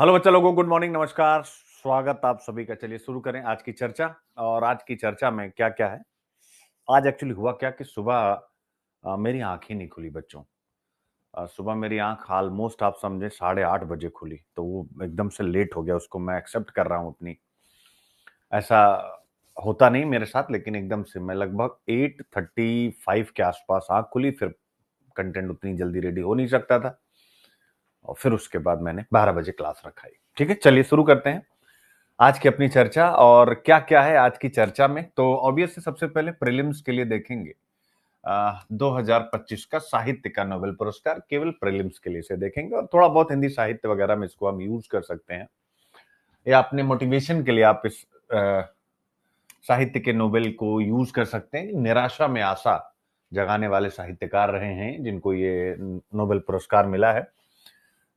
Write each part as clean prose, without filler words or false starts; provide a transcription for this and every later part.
Hello बच्चा लोगों, good morning, नमस्कार, स्वागत आप सभी का। चलिए शुरू करें आज की चर्चा। और आज की चर्चा में क्या क्या है। आज एक्चुअली हुआ क्या कि सुबह मेरी आंख ही नहीं खुली बच्चों। सुबह मेरी आंख ऑलमोस्ट आप समझे 8:30 बजे खुली, तो वो एकदम से लेट हो गया। उसको मैं एक्सेप्ट कर रहा हूँ अपनी। ऐसा होता नहीं मेरे साथ, लेकिन एकदम से मैं लगभग 8:35 के आसपास आंख खुली। फिर कंटेंट उतनी जल्दी रेडी हो नहीं सकता था, और फिर उसके बाद मैंने 12 बजे क्लास रखाई। ठीक है, चलिए शुरू करते हैं आज की अपनी चर्चा। और क्या क्या है आज की चर्चा में, तो ऑब्वियसली सबसे पहले प्रीलिम्स के लिए देखेंगे 2025 का साहित्य का नोबेल पुरस्कार। केवल प्रीलिम्स के लिए इसे देखेंगे, और थोड़ा बहुत हिंदी साहित्य वगैरह में इसको हम यूज कर सकते हैं, या अपने मोटिवेशन के लिए आप इस साहित्य के नोबेल को यूज कर सकते हैं। निराशा में आशा जगाने वाले साहित्यकार रहे हैं जिनको ये नोबेल पुरस्कार मिला है,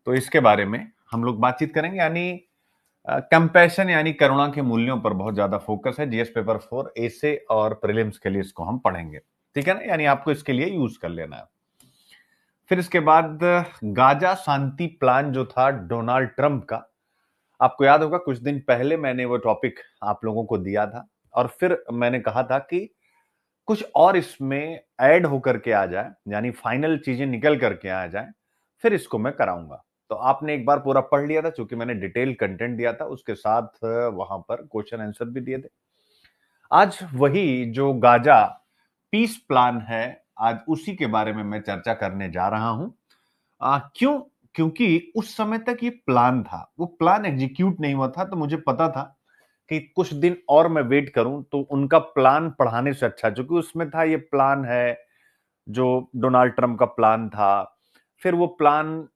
तो इसके बारे में हम लोग बातचीत करेंगे। यानी कंपैशन यानी करुणा के मूल्यों पर बहुत ज्यादा फोकस है। जीएस पेपर 4 एसे और प्रीलिम्स के लिए इसको हम पढ़ेंगे, ठीक है ना। यानी आपको इसके लिए यूज कर लेना है। फिर इसके बाद गाजा शांति प्लान जो था डोनाल्ड ट्रंप का, आपको याद होगा कुछ दिन पहले मैंने वो टॉपिक आप लोगों को दिया था, और फिर मैंने कहा था कि कुछ और इसमें ऐड होकर के आ जाए, यानी फाइनल चीजें निकल करके आ जाए, फिर इसको मैं कराऊंगा। तो आपने एक बार पूरा पढ़ लिया था, क्योंकि मैंने डिटेल कंटेंट दिया था, उसके साथ वहां पर क्वेश्चन आंसर भी दिए थे। आज वही जो गाजा पीस प्लान है, आज उसी के बारे में मैं चर्चा करने जा रहा हूं। क्यों? क्योंकि उस समय तक ये प्लान था, वो प्लान एग्जीक्यूट नहीं हुआ था, तो मुझे पता था कि कुछ दिन और मैं वेट करूं तो उनका प्लान पढ़ाने से अच्छा, क्योंकि उसमें था ये प्लान है जो डोनाल्ड ट्रंप का प्लान था। फिर वो प्लान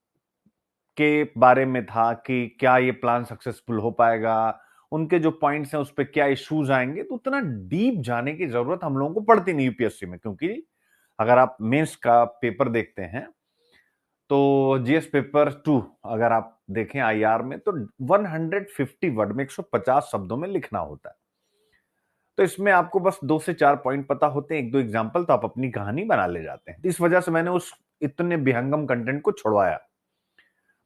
के बारे में था कि क्या ये प्लान सक्सेसफुल हो पाएगा, उनके जो पॉइंट्स हैं उस पर क्या इश्यूज आएंगे। तो उतना डीप जाने की जरूरत हम लोगों को पड़ती नहीं यूपीएससी में, क्योंकि अगर आप मेंस का पेपर देखते हैं तो जीएस पेपर 2 अगर आप देखें आईआर में, तो 150 वर्ड में 150 शब्दों में लिखना होता है। तो इसमें आपको बस 2 से 4 पॉइंट पता होते हैं, एक दो एग्जाम्पल, तो आप अपनी कहानी बना ले जाते हैं। तो इस वजह से मैंने उस इतने विहंगम कंटेंट को छुड़वाया,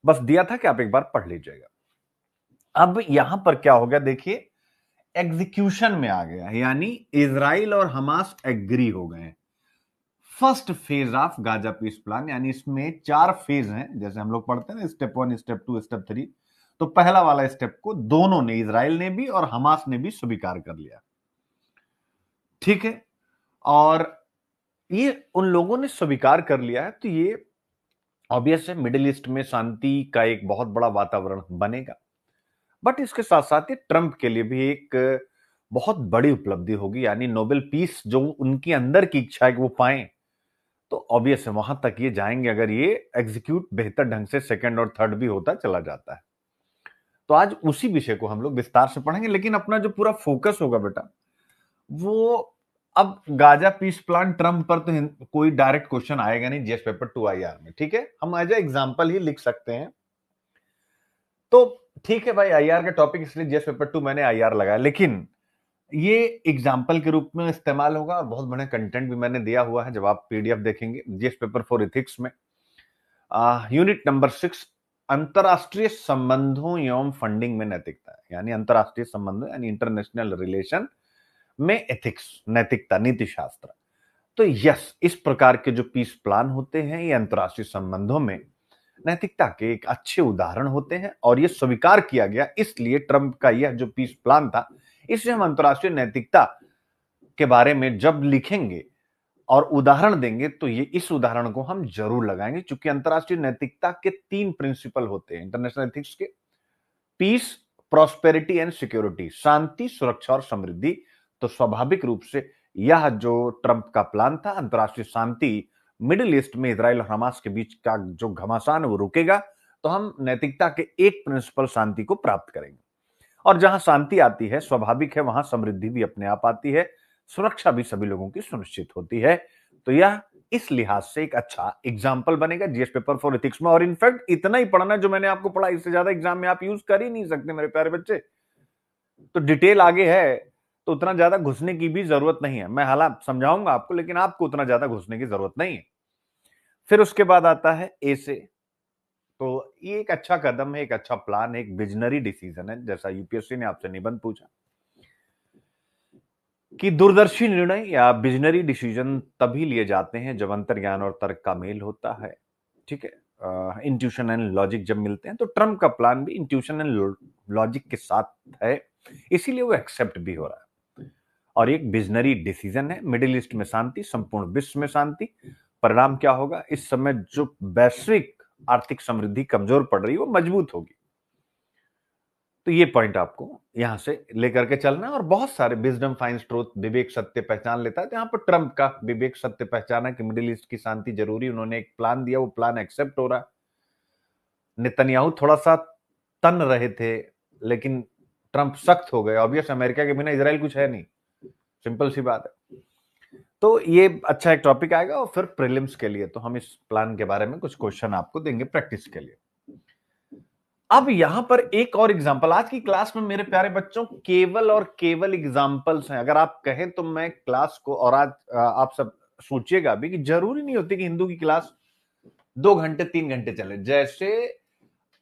बस दिया था कि आप एक बार पढ़ लीजिएगा। अब यहां पर क्या हो गया देखिए, एग्जीक्यूशन में आ गया, यानी इजराइल और हमास एग्री हो गए। First phase of Gaza peace plan, यानी इसमें 4 फेज हैं, जैसे हम लोग पढ़ते हैं ना, स्टेप 1, स्टेप 2, स्टेप 3। तो पहला वाला स्टेप को दोनों ने, इजराइल ने भी और हमास ने भी स्वीकार कर लिया, ठीक है। और ये उन लोगों ने स्वीकार कर लिया है, तो ये ऑब्वियस है मिडिल ईस्ट में शांति का एक बहुत बड़ा वातावरण बनेगा। बट इसके साथ साथ ये ट्रंप के लिए भी एक बहुत बड़ी उपलब्धि होगी, यानी नोबेल पीस जो उनकी अंदर की इच्छा है कि वो पाएं, तो ऑब्वियस है वहां तक ये जाएंगे अगर ये एग्जीक्यूट बेहतर ढंग से सेकंड और थर्ड भी होता चला जाता है। तो आज उसी विषय को हम लोग विस्तार से पढ़ेंगे, लेकिन अपना जो पूरा फोकस होगा बेटा, वो अब गाजा पीस प्लान ट्रंप पर तो कोई डायरेक्ट क्वेश्चन आएगा नहीं जीएस पेपर 2 आईआर में, ठीक है। हम एज ए एग्जांपल ही लिख सकते हैं। तो ठीक है भाई, आईआर का टॉपिक इसलिए जीएस पेपर 2 मैंने आईआर लगाया, लेकिन ये एग्जाम्पल के रूप में इस्तेमाल होगा, और बहुत बड़ा कंटेंट भी मैंने दिया हुआ है। जब आप पीडीएफ देखेंगे जीएस पेपर 4 इथिक्स में, यूनिट नंबर 6, अंतरराष्ट्रीय संबंधों एवं फंडिंग में नैतिकता, यानी अंतरराष्ट्रीय संबंधों यानी इंटरनेशनल रिलेशन में एथिक्स, नैतिकता, नीति शास्त्र। तो यस, इस प्रकार के जो पीस प्लान होते हैं ये अंतरराष्ट्रीय संबंधों में नैतिकता के एक अच्छे उदाहरण होते हैं, और ये स्वीकार किया गया। इसलिए ट्रंप का यह जो पीस प्लान था, इसे हम अंतरराष्ट्रीय नैतिकता के बारे में जब लिखेंगे और उदाहरण देंगे, तो ये इस उदाहरण को हम जरूर लगाएंगे, क्योंकि अंतरराष्ट्रीय नैतिकता के 3 प्रिंसिपल होते हैं इंटरनेशनल एथिक्स के: पीस, प्रॉस्पेरिटी एंड सिक्योरिटी, शांति, सुरक्षा और समृद्धि। तो स्वाभाविक रूप से यह जो ट्रंप का प्लान था, अंतरराष्ट्रीय शांति, मिडिल ईस्ट में इजराइल और हमास के बीच का जो घमासान है वो रुकेगा, तो हम नैतिकता के एक प्रिंसिपल शांति को प्राप्त करेंगे। और जहां शांति आती है, स्वाभाविक है वहां समृद्धि भी अपने आप आती है, सुरक्षा भी सभी लोगों की सुनिश्चित होती है। तो यह इस लिहाज से एक अच्छा एग्जाम्पल बनेगा जीएस पेपर 4 एथिक्स में। और इनफैक्ट इतना ही पढ़ना जो मैंने आपको पढ़ा, इससे ज्यादा एग्जाम में आप यूज कर ही नहीं सकते मेरे प्यारे बच्चे। तो डिटेल आगे है, तो उतना ज्यादा घुसने की भी जरूरत नहीं है। मैं हालांकि समझाऊंगा आपको, लेकिन आपको उतना ज्यादा घुसने की जरूरत नहीं है। फिर उसके बाद आता है ए से। तो ये एक अच्छा कदम है, एक अच्छा प्लान, एक विजनरी डिसीजन है। जैसा यूपीएससी ने आपसे निबंध पूछा कि दूरदर्शी निर्णय या विजनरी डिसीजन तभी लिए जाते हैं जब अंतर्ज्ञान और तर्क का मेल होता है। ठीक है, इंट्यूशन एंड लॉजिक जब मिलते हैं, तो ट्रम्प का प्लान भी इंट्यूशन एंड लॉजिक के साथ है, इसीलिए वो एक्सेप्ट भी हो रहा है। और एक विजनरी डिसीजन है, मिडिल ईस्ट में शांति, संपूर्ण विश्व में शांति। परिणाम क्या होगा? इस समय जो वैश्विक आर्थिक समृद्धि कमजोर पड़ रही है वो मजबूत होगी। तो ये पॉइंट आपको यहां से लेकर के चलना है। और बहुत सारे विजडम फाइंड्स ट्रूथ, विवेक सत्य पहचान लेता है, तो यहां पर ट्रंप का विवेक सत्य पहचाना कि मिडिल ईस्ट की शांति जरूरी, उन्होंने एक प्लान दिया, वो प्लान एक्सेप्ट हो रहा है। नेतन्याहू थोड़ा सा तन रहे थे, लेकिन ट्रंप सख्त हो गए। ऑब्वियस, अमेरिका के बिना इजराइल कुछ है नहीं, सिंपल सी बात है। तो ये अच्छा एक टॉपिक आएगा। और फिर प्रीलिम्स के लिए तो हम इस प्लान के बारे में कुछ क्वेश्चन आपको देंगे प्रैक्टिस के लिए। अब यहां पर एक और एग्जांपल, आज की क्लास में मेरे प्यारे बच्चों केवल और केवल एग्जांपल्स हैं। अगर आप कहें तो मैं क्लास को, और आज आप सब सोचिएगा भी कि जरूरी नहीं होती कि हिंदू की क्लास 2 घंटे 3 घंटे चले। जैसे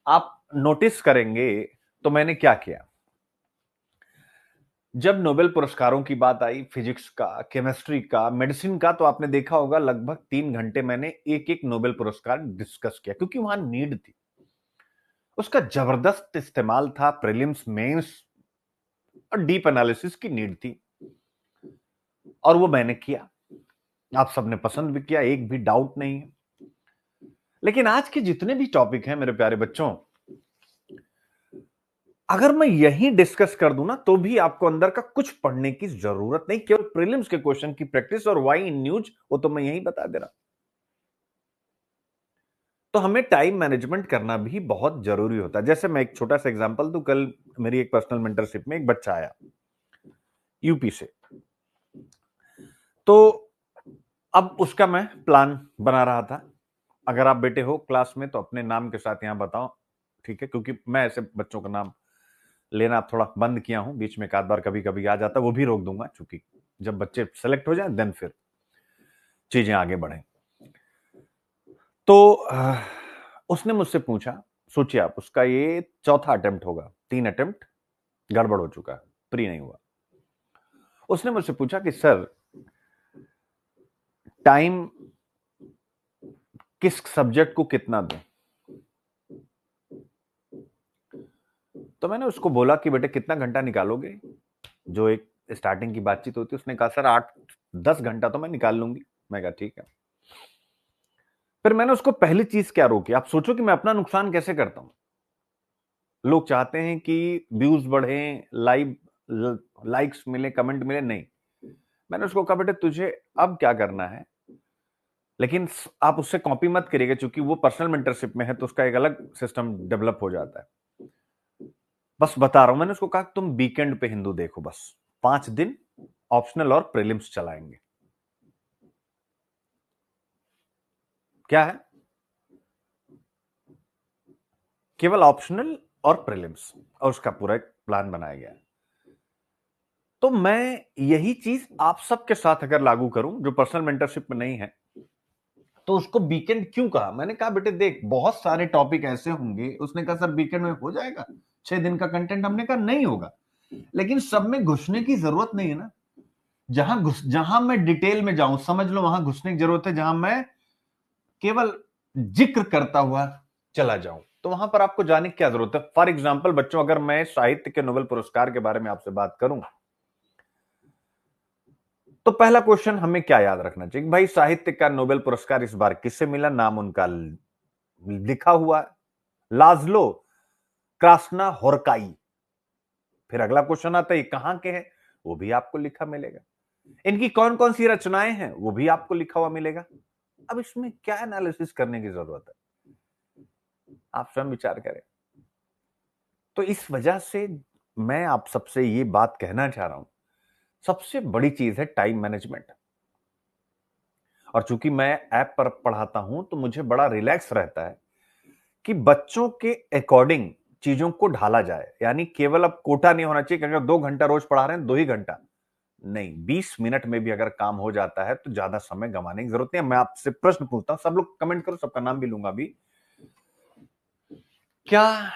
आप नोटिस करेंगे तो मैंने क्या किया, जब नोबेल पुरस्कारों की बात आई, फिजिक्स का, केमिस्ट्री का, मेडिसिन का, तो आपने देखा होगा लगभग 3 घंटे मैंने एक एक नोबेल पुरस्कार डिस्कस किया, क्योंकि वहां नीड थी, उसका जबरदस्त इस्तेमाल था। प्रीलिम्स, मेंस और डीप एनालिसिस की नीड थी, और वो मैंने किया। आप सबने पसंद भी किया, एक भी डाउट नहीं है। लेकिन आज के जितने भी टॉपिक हैं मेरे प्यारे बच्चों, अगर मैं यही डिस्कस कर दूं ना, तो भी आपको अंदर का कुछ पढ़ने की जरूरत नहीं, केवल प्रीलिम्स के क्वेश्चन की प्रैक्टिस। और वाई इन न्यूज, वो तो मैं यही बता दे रहा। तो हमें टाइम मैनेजमेंट करना भी बहुत जरूरी होता है। जैसे मैं एक छोटा सा एग्जांपल दूं, कल मेरी एक पर्सनल मेंटरशिप में एक बच्चा आया यूपी से। तो अब उसका मैं प्लान बना रहा था। अगर आप बेटे हो क्लास में तो अपने नाम के साथ यहां बताओ, ठीक है? क्योंकि मैं ऐसे बच्चों का नाम लेना थोड़ा बंद किया हूं, बीच में एक आध बार कभी कभी आ जाता, वो भी रोक दूंगा, चूंकि जब बच्चे सेलेक्ट हो जाए देन फिर चीजें आगे बढ़े। तो उसने मुझसे पूछा, सोचिए आप, उसका ये चौथा अटेम्प्ट होगा, 3 अटेम्प्ट गड़बड़ हो चुका है, प्री नहीं हुआ। उसने मुझसे पूछा कि सर, टाइम किस सब्जेक्ट को कितना दूं? तो मैंने उसको बोला कि बेटे कितना घंटा निकालोगे? जो एक स्टार्टिंग की बातचीत होती है, उसने कहा सर 8-10 घंटा तो मैं निकाल लूंगी। मैं कहा ठीक है। फिर मैंने उसको पहली चीज क्या रोकी, आप सोचो कि मैं अपना नुकसान कैसे करता हूं। लोग चाहते हैं कि व्यूज बढ़े, लाइक्स मिले, कमेंट मिले, नहीं। मैंने उसको कहा बेटे तुझे अब क्या करना है, लेकिन आप उससे कॉपी मत करिएगा, क्योंकि वो पर्सनल मेंटरशिप में है, तो उसका एक अलग सिस्टम डेवलप हो जाता है। बस बता रहा हूं, मैंने उसको कहा तुम वीकेंड पे हिंदू देखो, बस 5 दिन ऑप्शनल और प्रीलिम्स चलाएंगे। क्या है? केवल ऑप्शनल और प्रीलिम्स, और उसका पूरा एक प्लान बनाया गया है। तो मैं यही चीज आप सबके साथ अगर लागू करूं जो पर्सनल मेंटरशिप में नहीं है, तो उसको वीकेंड क्यों कहा? मैंने कहा बेटे देख, बहुत सारे टॉपिक ऐसे होंगे। उसने कहा सर वीकेंड में हो जाएगा 6 दिन का कंटेंट? हमने कहा नहीं होगा, लेकिन सब में घुसने की जरूरत नहीं है ना। जहां मैं डिटेल में जाऊं, समझ लो वहां घुसने की जरूरत है। जहां मैं केवल जिक्र करता हुआ चला जाऊं, तो वहां पर आपको जाने की क्या जरूरत है? फॉर एग्जाम्पल बच्चों, अगर मैं साहित्य के नोबेल पुरस्कार के बारे में आपसे बात करूं, तो पहला क्वेश्चन हमें क्या याद रखना चाहिए? भाई साहित्य का नोबेल पुरस्कार इस बार किससे मिला? नाम उनका लिखा हुआ है, लाजलो क्रास्ना होरकाई। फिर अगला क्वेश्चन आता है कहां के हैं, वो भी आपको लिखा मिलेगा। इनकी कौन कौन सी रचनाएं हैं, वो भी आपको लिखा हुआ मिलेगा। अब इसमें क्या एनालिसिस करने की जरूरत है? आप स्वयं विचार करें। तो इस वजह से मैं आप सबसे ये बात कहना चाह रहा हूं, सबसे बड़ी चीज है टाइम मैनेजमेंट। और चूंकि मैं ऐप पर पढ़ाता हूं, तो मुझे बड़ा रिलैक्स रहता है कि बच्चों के अकॉर्डिंग चीजों को ढाला जाए। यानी केवल अब कोटा नहीं होना चाहिए कि अगर 2 घंटा रोज पढ़ा रहे हैं 2 ही घंटा नहीं, 20 मिनट में भी अगर काम हो जाता है तो ज्यादा समय गंवाने की जरूरत नहीं है। मैं आपसे प्रश्न पूछता हूं, सब लोग कमेंट करो, सबका नाम भी लूंगा अभी। क्या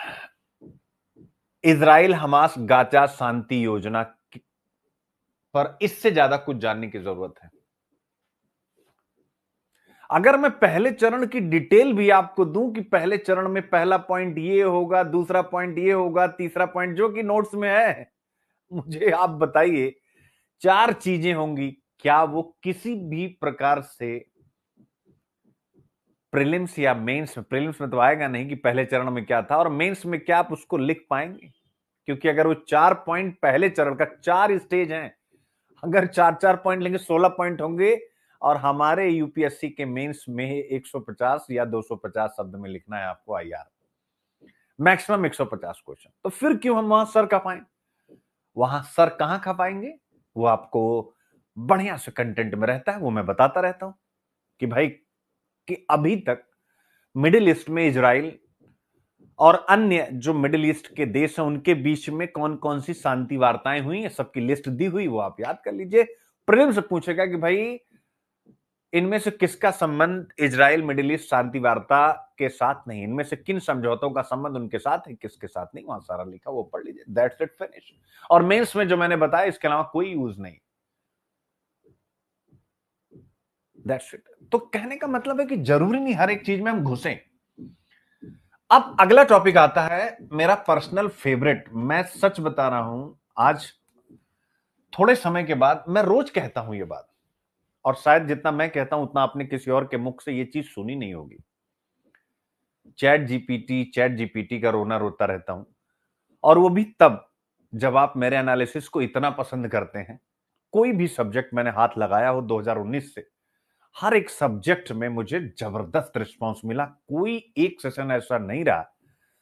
इजराइल हमास गाजा शांति योजना पर इससे ज्यादा कुछ जानने की जरूरत है? अगर मैं पहले चरण की डिटेल भी आपको दूं कि पहले चरण में पहला पॉइंट ये होगा, दूसरा पॉइंट ये होगा, तीसरा पॉइंट जो कि नोट्स में है, मुझे आप बताइए 4 चीजें होंगी, क्या वो किसी भी प्रकार से प्रीलिम्स या मेंस में, प्रीलिम्स में तो आएगा नहीं कि पहले चरण में क्या था, और मेंस में क्या आप उसको लिख पाएंगे? क्योंकि अगर वो 4 पॉइंट पहले चरण का, 4 स्टेज हैं, अगर 4-4 पॉइंट लेंगे 16 पॉइंट होंगे, और हमारे यूपीएससी के मेंस में 150 या 250 शब्द में लिखना है आपको आईआर, मैक्सिमम 150 क्वेश्चन, तो फिर क्यों हम वहां सर खपाएं? वहां सर कहां खपाएंगे? वो आपको बढ़िया से कंटेंट में रहता है, वो मैं बताता रहता हूं कि भाई कि अभी तक मिडिल ईस्ट में इजराइल और अन्य जो मिडिल ईस्ट के देश हैं उनके बीच में कौन कौन सी शांति वार्ताएं हुई है, सबकी लिस्ट दी हुई, वो आप याद कर लीजिए। प्रीलिम्स से पूछेगा कि भाई इनमें से किसका संबंध इजराइल मिडिल ईस्ट शांति वार्ता के साथ नहीं, इनमें से किन समझौतों का संबंध उनके साथ है, किसके साथ नहीं, वहां सारा लिखा, वो पढ़ लीजिए, दैट्स इट, फिनिश। और मेंस में जो मैंने बताया इसके अलावा कोई यूज नहीं, दैट्स इट। तो कहने का मतलब है कि जरूरी नहीं हर एक चीज में हम घुसें। अब अगला टॉपिक आता है मेरा पर्सनल फेवरेट, मैं सच बता रहा हूं, आज थोड़े समय के बाद मैं रोज कहता हूं ये बात, और शायद जितना मैं कहता हूं उतना आपने किसी और के मुख से ये चीज सुनी नहीं होगी। चैट जीपीटी का रोना रोता रहता हूं, और वो भी तब जब आप मेरे एनालिसिस को इतना पसंद करते हैं। कोई भी सब्जेक्ट मैंने हाथ लगाया हो 2019 से, हर एक सब्जेक्ट में मुझे जबरदस्त रिस्पांस मिला, कोई एक सेशन ऐसा नहीं रहा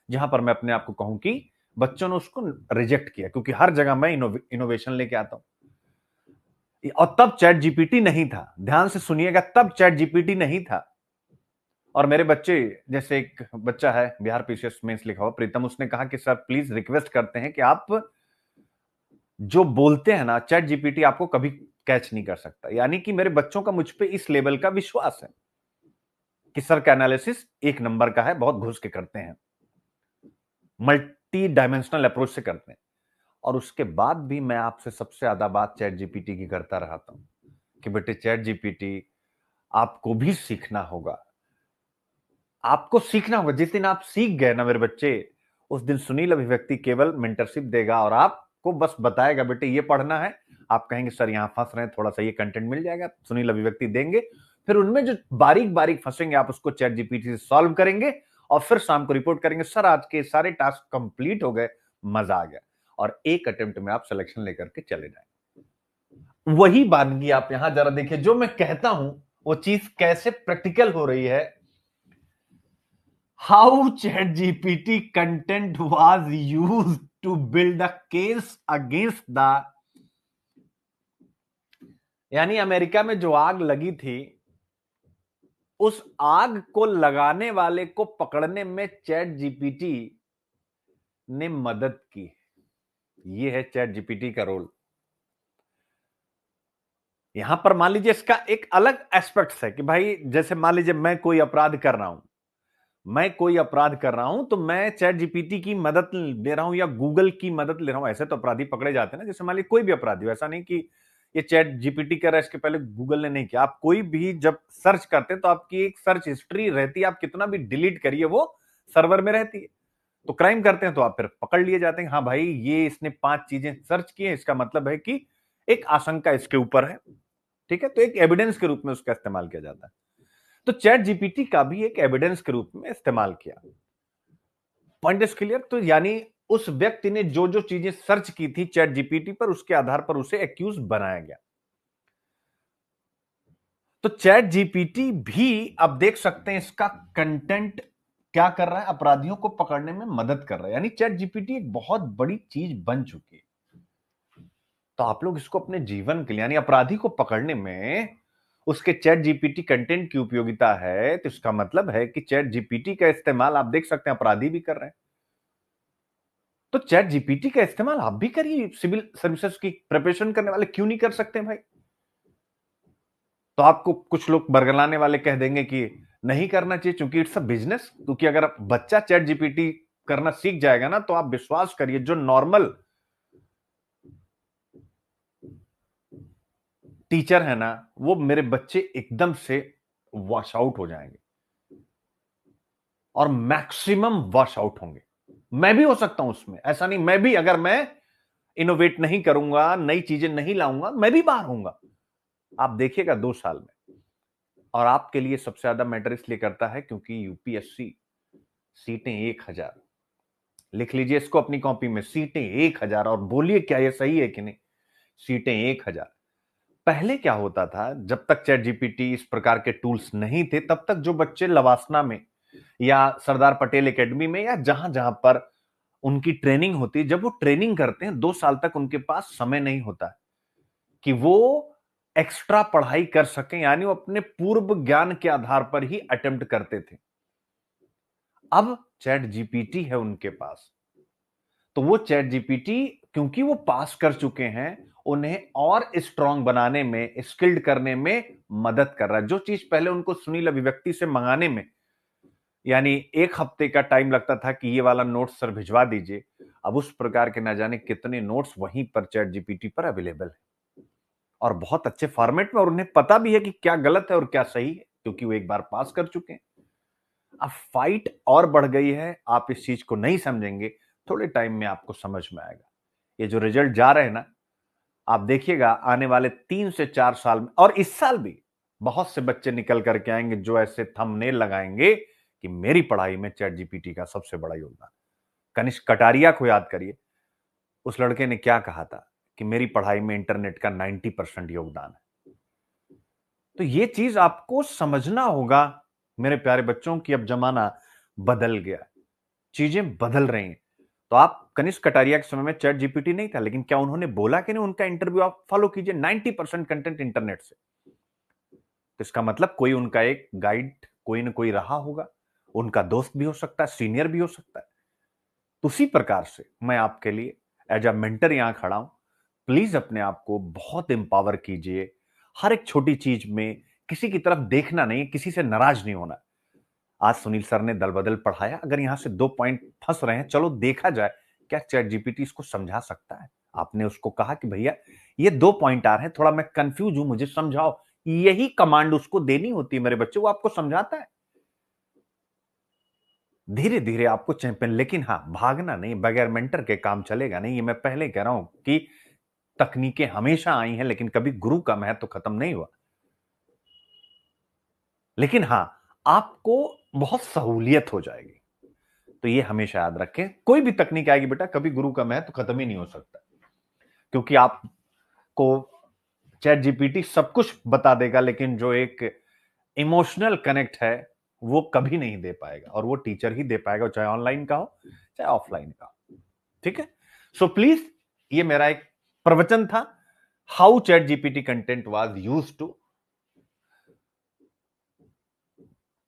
जहां पर मैं अपने आप को कहूं कि बच्चों ने उसको रिजेक्ट किया, क्योंकि हर जगह मैं इनोवेशन लेके आता हूं। और तब चैट जीपीटी नहीं था, ध्यान से सुनिएगा, तब चैट जीपीटी नहीं था। और मेरे बच्चे, जैसे एक बच्चा है बिहार पीसीएस मेंस लिखा हुआ प्रीतम, उसने कहा कि सर प्लीज रिक्वेस्ट करते हैं कि आप जो बोलते हैं ना, चैट जीपीटी आपको कभी कैच नहीं कर सकता। यानी कि मेरे बच्चों का मुझ पे इस लेवल का विश्वास है कि सर का एनालिसिस एक नंबर का है, बहुत घुस के करते हैं, मल्टी डायमेंशनल अप्रोच से करते हैं। और उसके बाद भी मैं आपसे सबसे ज्यादा बात चैट जीपीटी की करता रहता हूं कि बेटे चैट जीपीटी, आपको भी सीखना होगा, आपको सीखना होगा। जिस दिन आप सीख गए ना मेरे बच्चे, उस दिन सुनील अभिव्यक्ति केवल मेंटरशिप देगा और आपको बस बताएगा बेटे ये पढ़ना है, आप कहेंगे सर यहां फंस रहे हैं, थोड़ा सा ये कंटेंट मिल जाएगा, सुनील अभिव्यक्ति देंगे, फिर उनमें जो बारीक बारीक फंसेंगे आप उसको चैट जीपीटी से सॉल्व करेंगे, और फिर शाम को रिपोर्ट करेंगे सर आज के सारे टास्क कंप्लीट हो गए, मजा आ गया, और एक अटेम्प्ट में आप सिलेक्शन लेकर के चले जाए। वही बानगी आप यहां जरा देखिए, जो मैं कहता हूं वो चीज कैसे प्रैक्टिकल हो रही है। How ChatGPT content was used to build a case against the, यानी अमेरिका में जो आग लगी थी, उस आग को लगाने वाले को पकड़ने में चैट जीपीटी ने मदद की। यह है चैट जीपीटी का रोल। यहां पर मान लीजिए इसका एक अलग एस्पेक्ट है कि भाई जैसे मान लीजिए मैं कोई अपराध कर रहा हूं, तो मैं चैट जीपीटी की मदद ले रहा हूं या गूगल की मदद ले रहा हूं, ऐसे तो अपराधी पकड़े जाते हैं ना। जैसे मान लीजिए कोई भी अपराधी हो, ऐसा नहीं कि ये चैट जीपीटी कर रहा है इसके पहले गूगल ने नहीं किया। आप कोई भी जब सर्च करते हैं तो आपकी एक सर्च हिस्ट्री रहती है, आप कितना भी डिलीट करिए वो सर्वर में रहती है। तो क्राइम करते हैं तो आप फिर पकड़ लिए जाते हैं, हाँ भाई ये इसने 5 चीजें सर्च की है, इसका मतलब है कि एक आशंका इसके ऊपर है, ठीक है, तो एक एविडेंस के रूप में उसका इस्तेमाल किया जाता है। तो चैट जीपीटी का भी एक एविडेंस के रूप में इस्तेमाल किया। Point is clear? तो यानी उस व्यक्ति ने जो जो चीजें सर्च की थी चैट जीपीटी पर, उसके आधार पर उसे एक्यूज बनाया गया। तो चैट जीपीटी भी अब देख सकते हैं इसका कंटेंट क्या कर रहा है, अपराधियों को पकड़ने में मदद कर रहा है। यानी चैट जीपीटी एक बहुत बड़ी चीज बन चुकी है। तो आप लोग इसको अपने जीवन के लिए, यानी अपराधी को पकड़ने में उसके चैट जीपीटी कंटेंट की उपयोगिता है, तो इसका मतलब है कि चैट जीपीटी का इस्तेमाल आप देख सकते हैं अपराधी भी कर रहे हैं। तो चैट जीपीटी का इस्तेमाल आप भी करिए, सिविल सर्विसेज की प्रिपरेशन करने वाले क्यों नहीं कर सकते भाई? तो आपको कुछ लोग बरगलाने वाले कह देंगे कि नहीं करना चाहिए क्योंकि इट्स अ बिजनेस, क्योंकि अगर बच्चा चैट जीपीटी करना सीख जाएगा ना, तो आप विश्वास करिए जो नॉर्मल टीचर है ना, वो मेरे बच्चे एकदम से वॉश आउट हो जाएंगे और मैक्सिमम वॉश आउट होंगे। मैं भी हो सकता हूं उसमें, ऐसा नहीं, मैं भी अगर मैं इनोवेट नहीं करूंगा, नई चीजें नहीं लाऊंगा, मैं भी बाहर होऊंगा। आप देखिएगा 2 साल में। और आपके लिए सबसे ज्यादा मैटर इसलिए करता है क्योंकि यूपीएससी सीटें 1,000, लिख लीजिए इसको अपनी कॉपी में, सीटें 1,000। और बोलिए क्या ये सही है कि नहीं? सीटें 1,000। पहले क्या होता था, जब तक चैट जीपीटी इस प्रकार के टूल्स नहीं थे, तब तक जो बच्चे लवासना में या सरदार पटेल एकेडमी में या जहां जहां पर उनकी ट्रेनिंग होती है, जब वो ट्रेनिंग करते हैं 2 साल तक उनके पास समय नहीं होता कि वो एक्स्ट्रा पढ़ाई कर सकें, यानी वो अपने पूर्व ज्ञान के आधार पर ही अटेम्प्ट करते थे। अब चैट जीपीटी है उनके पास, तो वो चैट जीपीटी क्योंकि वो पास कर चुके हैं, उन्हें और स्ट्रांग बनाने में, स्किल्ड करने में मदद कर रहा है। जो चीज पहले उनको सुनील अभिव्यक्ति से मंगाने में, यानी 1 हफ्ते का टाइम लगता था कि ये वाला नोट्स सर भिजवा दीजिए, अब उस प्रकार के ना जाने कितने नोट्स वहीं पर चैट जीपीटी पर अवेलेबल है और बहुत अच्छे फॉर्मेट में, और उन्हें पता भी है कि क्या गलत है और क्या सही है, क्योंकि वो एक बार पास कर चुके हैं। अब फाइट और बढ़ गई है, आप इस चीज को नहीं समझेंगे, थोड़े टाइम में आपको समझ में आएगा। ये जो रिजल्ट जा रहे हैं ना, आप देखिएगा आने वाले 3 से 4 साल में, और इस साल भी बहुत से बच्चे निकल करके आएंगे जो ऐसे थंबनेल लगाएंगे कि मेरी पढ़ाई में चैट जीपीटी का सबसे बड़ा योगदान। कनिष्क कटारिया को याद करिए, उस लड़के ने क्या कहा था कि मेरी पढ़ाई में इंटरनेट का 90% योगदान है। तो ये चीज आपको समझना होगा मेरे प्यारे बच्चों की, अब जमाना बदल गया, चीजें बदल रही हैं। तो आप कनिष्क कटारिया के समय में चैट जीपीटी नहीं था, लेकिन क्या उन्होंने बोला कि नहीं? उनका इंटरव्यू आप फॉलो कीजिए, 90% कंटेंट इंटरनेट से। तो इसका मतलब कोई उनका एक गाइड कोई ना कोई रहा होगा, उनका दोस्त भी हो सकता है, सीनियर भी हो सकता है। तो उसी प्रकार से मैं आपके लिए एज अ मेंटर यहां खड़ा हूं। प्लीज अपने आप को बहुत एम्पावर कीजिए, हर एक छोटी चीज में किसी की तरफ देखना नहीं, किसी से नाराज नहीं होना। आज सुनील सर ने दल बदल पढ़ाया, अगर यहां से 2 पॉइंट फंस रहे हैं, चलो देखा जाए क्या चैट जीपीटी इसको समझा सकता है। आपने उसको कहा कि भैया ये 2 पॉइंट आ रहे हैं, थोड़ा मैं कंफ्यूज हूं, मुझे समझाओ। यही कमांड उसको देनी होती है मेरे बच्चे, वो आपको समझाता है। धीरे धीरे आपको चैंपियन, लेकिन हाँ, भागना नहीं, बगैर मेंटर के काम चलेगा नहीं। ये मैं पहले कह रहा हूं कि तकनीकें हमेशा आई हैं, लेकिन कभी गुरु का महत्व खत्म नहीं हुआ। लेकिन हाँ, आपको बहुत सहूलियत हो जाएगी, तो ये हमेशा याद रखें। कोई भी तकनीक आएगी बेटा, कभी गुरु का महत्व खत्म ही नहीं हो सकता, क्योंकि आपको चैट जीपीटी सब कुछ बता देगा, लेकिन जो एक इमोशनल कनेक्ट है वो कभी नहीं दे पाएगा, और वो टीचर ही दे पाएगा, चाहे ऑनलाइन का हो चाहे ऑफलाइन का हो। ठीक है? सो प्लीज, ये मेरा एक प्रवचन था, how chat GPT content was used to.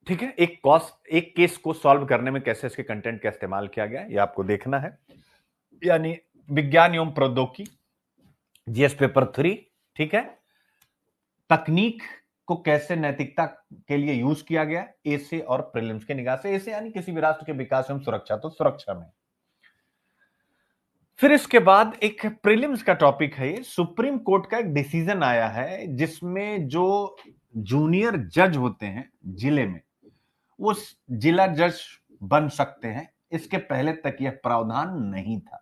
ठीक है, एक केस को सॉल्व करने में कैसे इसके कंटेंट का इस्तेमाल किया गया, ये आपको देखना है। यानी विज्ञान एवं प्रौद्योगिकी, जीएस पेपर 3। ठीक है, तकनीक को कैसे नैतिकता के लिए यूज किया गया, ए से और प्रीलिम्स के निगाह से। ए से यानी किसी भी राष्ट्र के विकास एवं सुरक्षा, तो सुरक्षा में। फिर इसके बाद एक प्रीलिम्स का टॉपिक है, सुप्रीम कोर्ट का एक डिसीजन आया है जिसमें जो जूनियर जज होते हैं जिले में, वो जिला जज बन सकते हैं। इसके पहले तक यह प्रावधान नहीं था,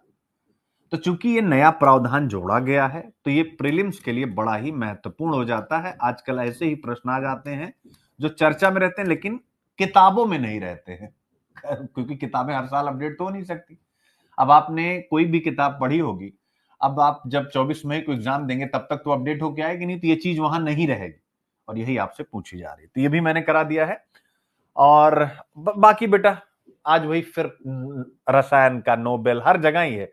तो चूंकि ये नया प्रावधान जोड़ा गया है, तो ये प्रीलिम्स के लिए बड़ा ही महत्वपूर्ण हो जाता है। आजकल ऐसे ही प्रश्न आ जाते हैं जो चर्चा में रहते हैं, लेकिन किताबों में नहीं रहते हैं, क्योंकि किताबें हर साल अपडेट तो हो नहीं सकती। अब आपने कोई भी किताब पढ़ी होगी, अब आप जब 24 मई को एग्जाम देंगे तब तक तो अपडेट होके आएगी नहीं, तो ये चीज वहां नहीं रहेगी, और यही आपसे पूछी जा रही है। तो ये भी मैंने करा दिया है। और बाकी बेटा आज वही फिर रसायन का नोबेल हर जगह ही है,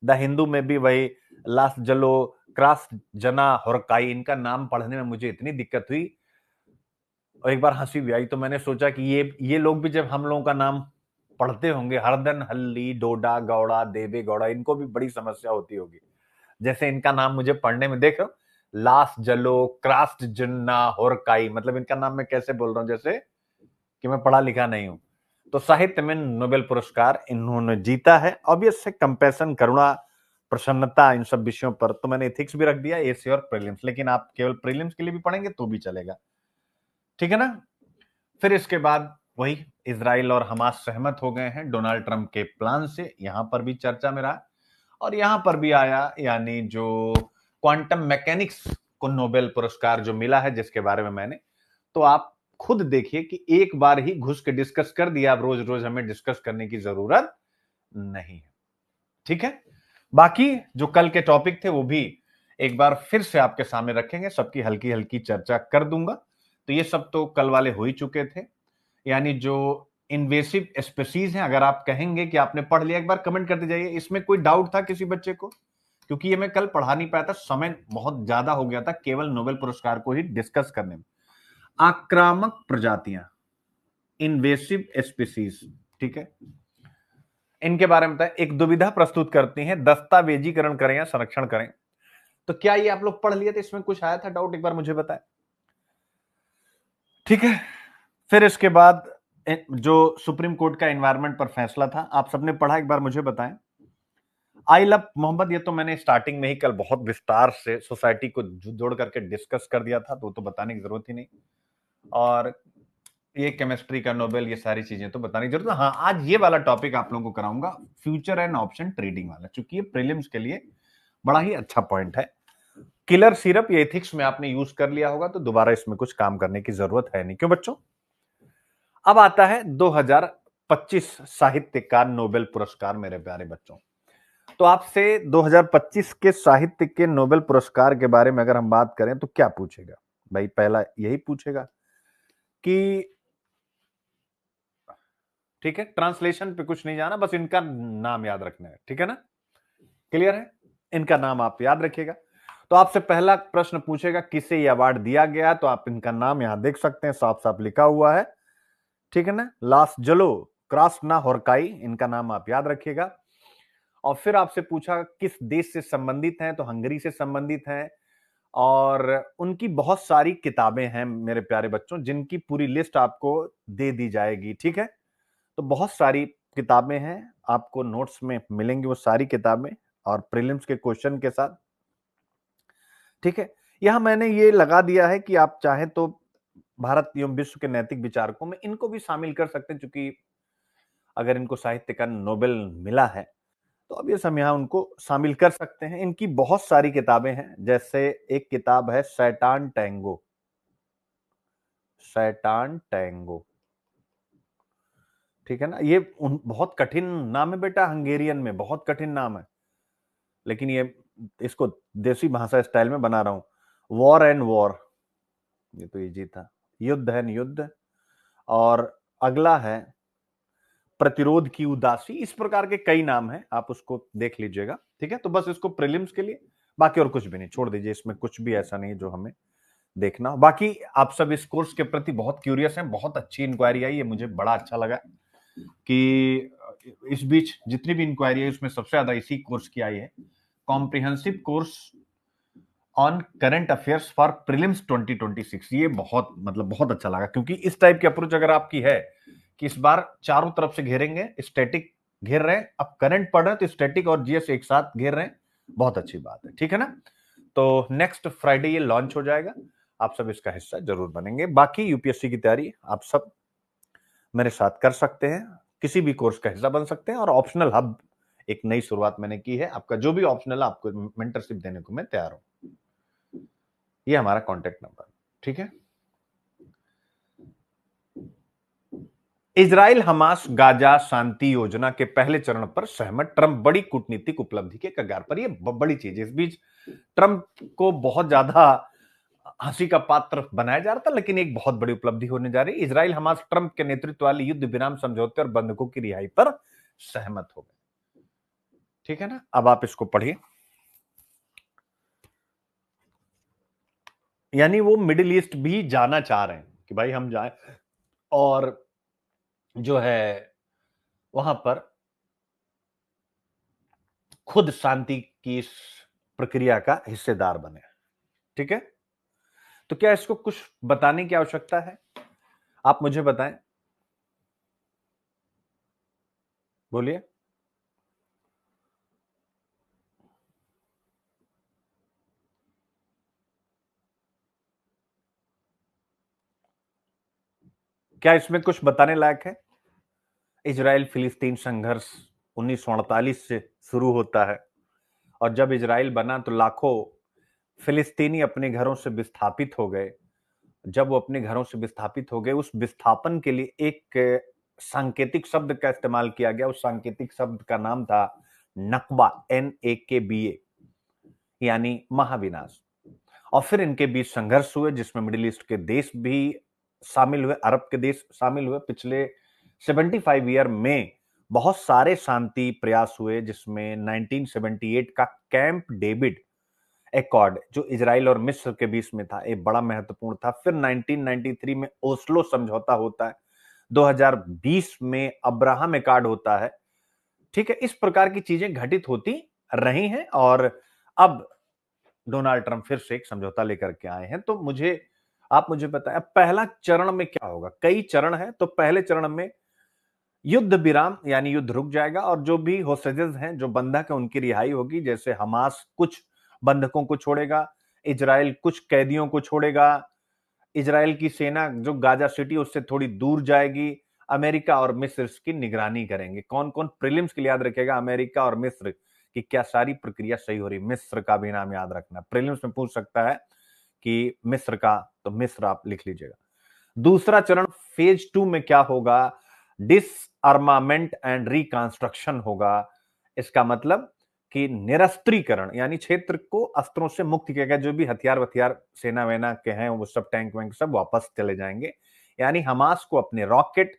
द हिंदू में भी वही, लास्ट जलो क्रास जना होरकाई, इनका नाम पढ़ने में मुझे इतनी दिक्कत हुई और एक बार हंसी भी आई। तो मैंने सोचा कि ये लोग भी जब हम लोगों का नाम पढ़ते होंगे, हरदन हल्ली डोडा गौड़ा देवे गौड़ा, इनको भी बड़ी समस्या होती होगी। जैसे इनका नाम मुझे पढ़ने में, देख लास्ट जलो क्रास्ट जन्ना होरकाई, मतलब इनका नाम मैं कैसे बोल रहा हूं जैसे कि मैं पढ़ा लिखा नहीं हूं। तो साहित्य में नोबेल पुरस्कार इन्होंने जीता है। ऑब्वियस है, कंपैशन, करुणा, प्रसन्नता, इन सब विषयों पर तो मैंने एथिक्स भी रख दिया, एसी और प्रीलिम्स, लेकिन आप केवल प्रीलिम्स के लिए भी पढ़ेंगे तो भी चलेगा, ठीक है ना। फिर इसके बाद वही इजराइल और हमास सहमत हो गए हैं डोनाल्ड ट्रंप के प्लान से, यहां पर भी चर्चा में रहा और यहां पर भी आया, यानी जो क्वांटम मैकेनिक्स को नोबेल पुरस्कार जो मिला है, जिसके बारे में मैंने, तो आप खुद देखिए कि एक बार ही घुस के डिस्कस कर दिया, अब रोज रोज हमें डिस्कस करने की जरूरत नहीं है, ठीक है। बाकी जो कल के टॉपिक थे वो भी एक बार फिर से आपके सामने रखेंगे, सबकी हल्की हल्की चर्चा कर दूंगा। तो ये सब तो कल वाले हो ही चुके थे, यानी जो इन्वेसिव स्पेसीज हैं, अगर आप कहेंगे कि आपने पढ़ लिया, एक बार कमेंट करते जाइए इसमें कोई डाउट था किसी बच्चे को, क्योंकि ये मैं कल पढ़ा नहीं पाया था, समय बहुत ज्यादा हो गया था केवल नोबेल पुरस्कार को ही डिस्कस करने में। आक्रामक प्रजातियां, इन्वेसिव स्पीसीज, ठीक है, इनके बारे में बताएं। एक दुविधा प्रस्तुत करती हैं, दस्तावेजीकरण करें या संरक्षण करें। तो क्या ये आप लोग पढ़ लिए थे, इसमें कुछ आया था डाउट, एक बार मुझे बताएं, ठीक है। फिर इसके बाद जो सुप्रीम कोर्ट का एनवायरमेंट पर फैसला था, आप सबने पढ़ा, एक बार मुझे बताएं। आई लव मोहम्मद, ये तो मैंने स्टार्टिंग में ही कल बहुत विस्तार से सोसाइटी को जोड़ करके डिस्कस कर दिया था, तो बताने की जरूरत ही नहीं। और ये केमिस्ट्री का नोबेल, ये सारी चीजें तो बताने की जरूरत है। हाँ, आज ये वाला टॉपिक आप लोगों को कराऊंगा, फ्यूचर एंड ऑप्शन ट्रेडिंग वाला, चूंकि ये प्रीलिम्स के लिए बड़ा ही अच्छा पॉइंट है। किलर सिरप, ये एथिक्स में आपने यूज कर लिया होगा, तो दोबारा इसमें कुछ काम करने की जरूरत है नहीं, क्यों बच्चों। अब आता है 2025 साहित्य का नोबेल पुरस्कार, मेरे प्यारे बच्चों। तो आपसे 2025 के साहित्य के नोबेल पुरस्कार के बारे में अगर हम बात करें तो क्या पूछेगा भाई, पहला यही पूछेगा कि, ठीक है, ट्रांसलेशन पे कुछ नहीं जाना, बस इनका नाम याद रखना है, ठीक है ना, क्लियर है, इनका नाम आप याद रखिएगा। तो आपसे पहला प्रश्न पूछेगा किसे ये अवार्ड दिया गया, तो आप इनका नाम यहां देख सकते हैं, साफ साफ लिखा हुआ है, ठीक है ना, लासजलो क्रास्नाहोर्काई, इनका नाम आप याद रखिएगा। और फिर आपसे पूछा किस देश से संबंधित हैं, तो हंगरी से संबंधित हैं, और उनकी बहुत सारी किताबें हैं मेरे प्यारे बच्चों, जिनकी पूरी लिस्ट आपको दे दी जाएगी, ठीक है। तो बहुत सारी किताबें हैं, आपको नोट्स में मिलेंगी वो सारी किताबें, और प्रीलिम्स के क्वेश्चन के साथ, ठीक है। यहां मैंने ये लगा दिया है कि आप चाहें तो भारत एवं विश्व के नैतिक विचारकों में इनको भी शामिल कर सकते हैं, क्योंकि अगर इनको साहित्य का नोबेल मिला है तो अब ये हम यहां उनको शामिल कर सकते हैं। इनकी बहुत सारी किताबें हैं, जैसे एक किताब है शैतान टैंगो, शैतान टैंगो, ठीक है ना। ये बहुत कठिन नाम है बेटा, हंगेरियन में बहुत कठिन नाम है, लेकिन ये इसको देसी भाषा स्टाइल में बना रहा हूं। वॉर एंड वॉर, ये तो इजी था, युद्ध है युद्ध, और अगला है प्रतिरोध की उदासी, इस प्रकार के कई नाम हैं, आप उसको देख लीजिएगा, ठीक है। तो बस इसको प्रीलिम्स के लिए, बाकी और कुछ भी नहीं, छोड़ दीजिए, इसमें कुछ भी ऐसा नहीं जो हमें देखना हो। बाकी आप सब इस कोर्स के प्रति बहुत क्यूरियस हैं, बहुत अच्छी इंक्वायरी आई है, मुझे बड़ा अच्छा लगा कि इस बीच जितनी भी इंक्वायरी है उसमें सबसे ज्यादा इसी कोर्स की आई है, comprehensive course on current affairs for prelims 2026। ये बहुत मतलब बहुत अच्छा लगा, क्योंकि इस टाइप की अप्रोच अगर आपकी है कि इस बार चारों तरफ से घेरेंगे, स्टैटिक घेर रहे हैं, अब करंट पढ़ रहे हैं तो स्टैटिक और जीएस एक साथ घेर रहे हैं, बहुत अच्छी बात है, ठीक है ना। तो नेक्स्ट फ्राइडे ये लॉन्च हो जाएगा, आप सब इसका हिस्सा जरूर बनेंगे। बाकी यूपीएससी की तैयारी आप सब मेरे साथ कर सकते हैं, किसी भी कोर्स का हिस्सा बन सकते हैं, और ऑप्शनल हब एक नई शुरुआत मैंने की है, आपका जो भी ऑप्शनल है आपको मेंटरशिप देने को मैं तैयार हूं। ये हमारा कॉन्टेक्ट नंबर, ठीक है। इजराइल हमास गाजा शांति योजना के पहले चरण पर सहमत, ट्रंप बड़ी कूटनीतिक उपलब्धि के कगार पर। ये बड़ी चीज है, इस बीच ट्रंप को बहुत ज्यादा हंसी का पात्र बनाया जा रहा था, लेकिन एक बहुत बड़ी उपलब्धि होने जा रही है। इजराइल हमास ट्रंप के नेतृत्व वाली युद्ध विराम समझौते और बंधकों की रिहाई पर सहमत हो गए, ठीक है ना। अब आप इसको पढ़िए, यानी वो मिडिल ईस्ट भी जाना चाह रहे हैं कि भाई हम जाएं, और जो है वहां पर खुद शांति की इस प्रक्रिया का हिस्सेदार बने, ठीक है। तो क्या इसको कुछ बताने की आवश्यकता है, आप मुझे बताएं। बोलिए। क्या इसमें कुछ बताने लायक है? इजराइल फिलिस्तीन संघर्ष 1948 से शुरू होता है और जब इजराइल बना तो लाखों फिलिस्तीनी अपने घरों से विस्थापित हो गए। जब वो अपने घरों से विस्थापित हो गए, उस विस्थापन के लिए एक सांकेतिक शब्द का इस्तेमाल किया गया। उस सांकेतिक शब्द का नाम था नकबा, NAKBA, यानी महाविनाश। और फिर इनके बीच संघर्ष हुए जिसमें मिडिल ईस्ट के देश भी शामिल हुए, अरब के देश शामिल हुए। पिछले 75 ईयर में बहुत सारे शांति प्रयास हुए जिसमें 1978 का कैंप डेविड एकॉर्ड जो इजराइल और मिस्र के बीच में था, एक बड़ा महत्वपूर्ण था। फिर 1993 में ओस्लो समझौता होता है, 2020 में अब्राहम एकॉर्ड होता है। ठीक है, इस प्रकार की चीजें घटित होती रही हैं और अब डोनाल्ड ट्रंप फिर से एक समझौता लेकर के आए हैं। तो आप मुझे बताएं पहला चरण में क्या होगा? कई चरण है, तो पहले चरण में युद्ध विराम यानी युद्ध रुक जाएगा और जो भी होस्टेजेस हैं, जो बंधक है, उनकी रिहाई होगी। जैसे हमास कुछ बंधकों को छोड़ेगा, इजराइल कुछ कैदियों को छोड़ेगा, इजराइल की सेना जो गाजा सिटी उससे थोड़ी दूर जाएगी, अमेरिका और मिस्र इसकी निगरानी करेंगे। कौन कौन प्रीलिम्स के लिए याद रखेगा? अमेरिका और मिस्र की क्या सारी प्रक्रिया सही हो रही। मिस्र का भी नाम याद रखना, प्रीलिम्स में पूछ सकता है कि मिस्र का, तो मिस्र आप लिख लीजिएगा। दूसरा चरण फेज 2 में क्या होगा? डिसआर्मामेंट एंड रिकंस्ट्रक्शन होगा। इसका मतलब कि निरस्त्रीकरण यानी क्षेत्र को अस्त्रों से मुक्त किया गया। जो भी हथियार वथियार सेना वेना के हैं वो सब, टैंक वैंक सब वापस चले जाएंगे। यानी हमास को अपने रॉकेट,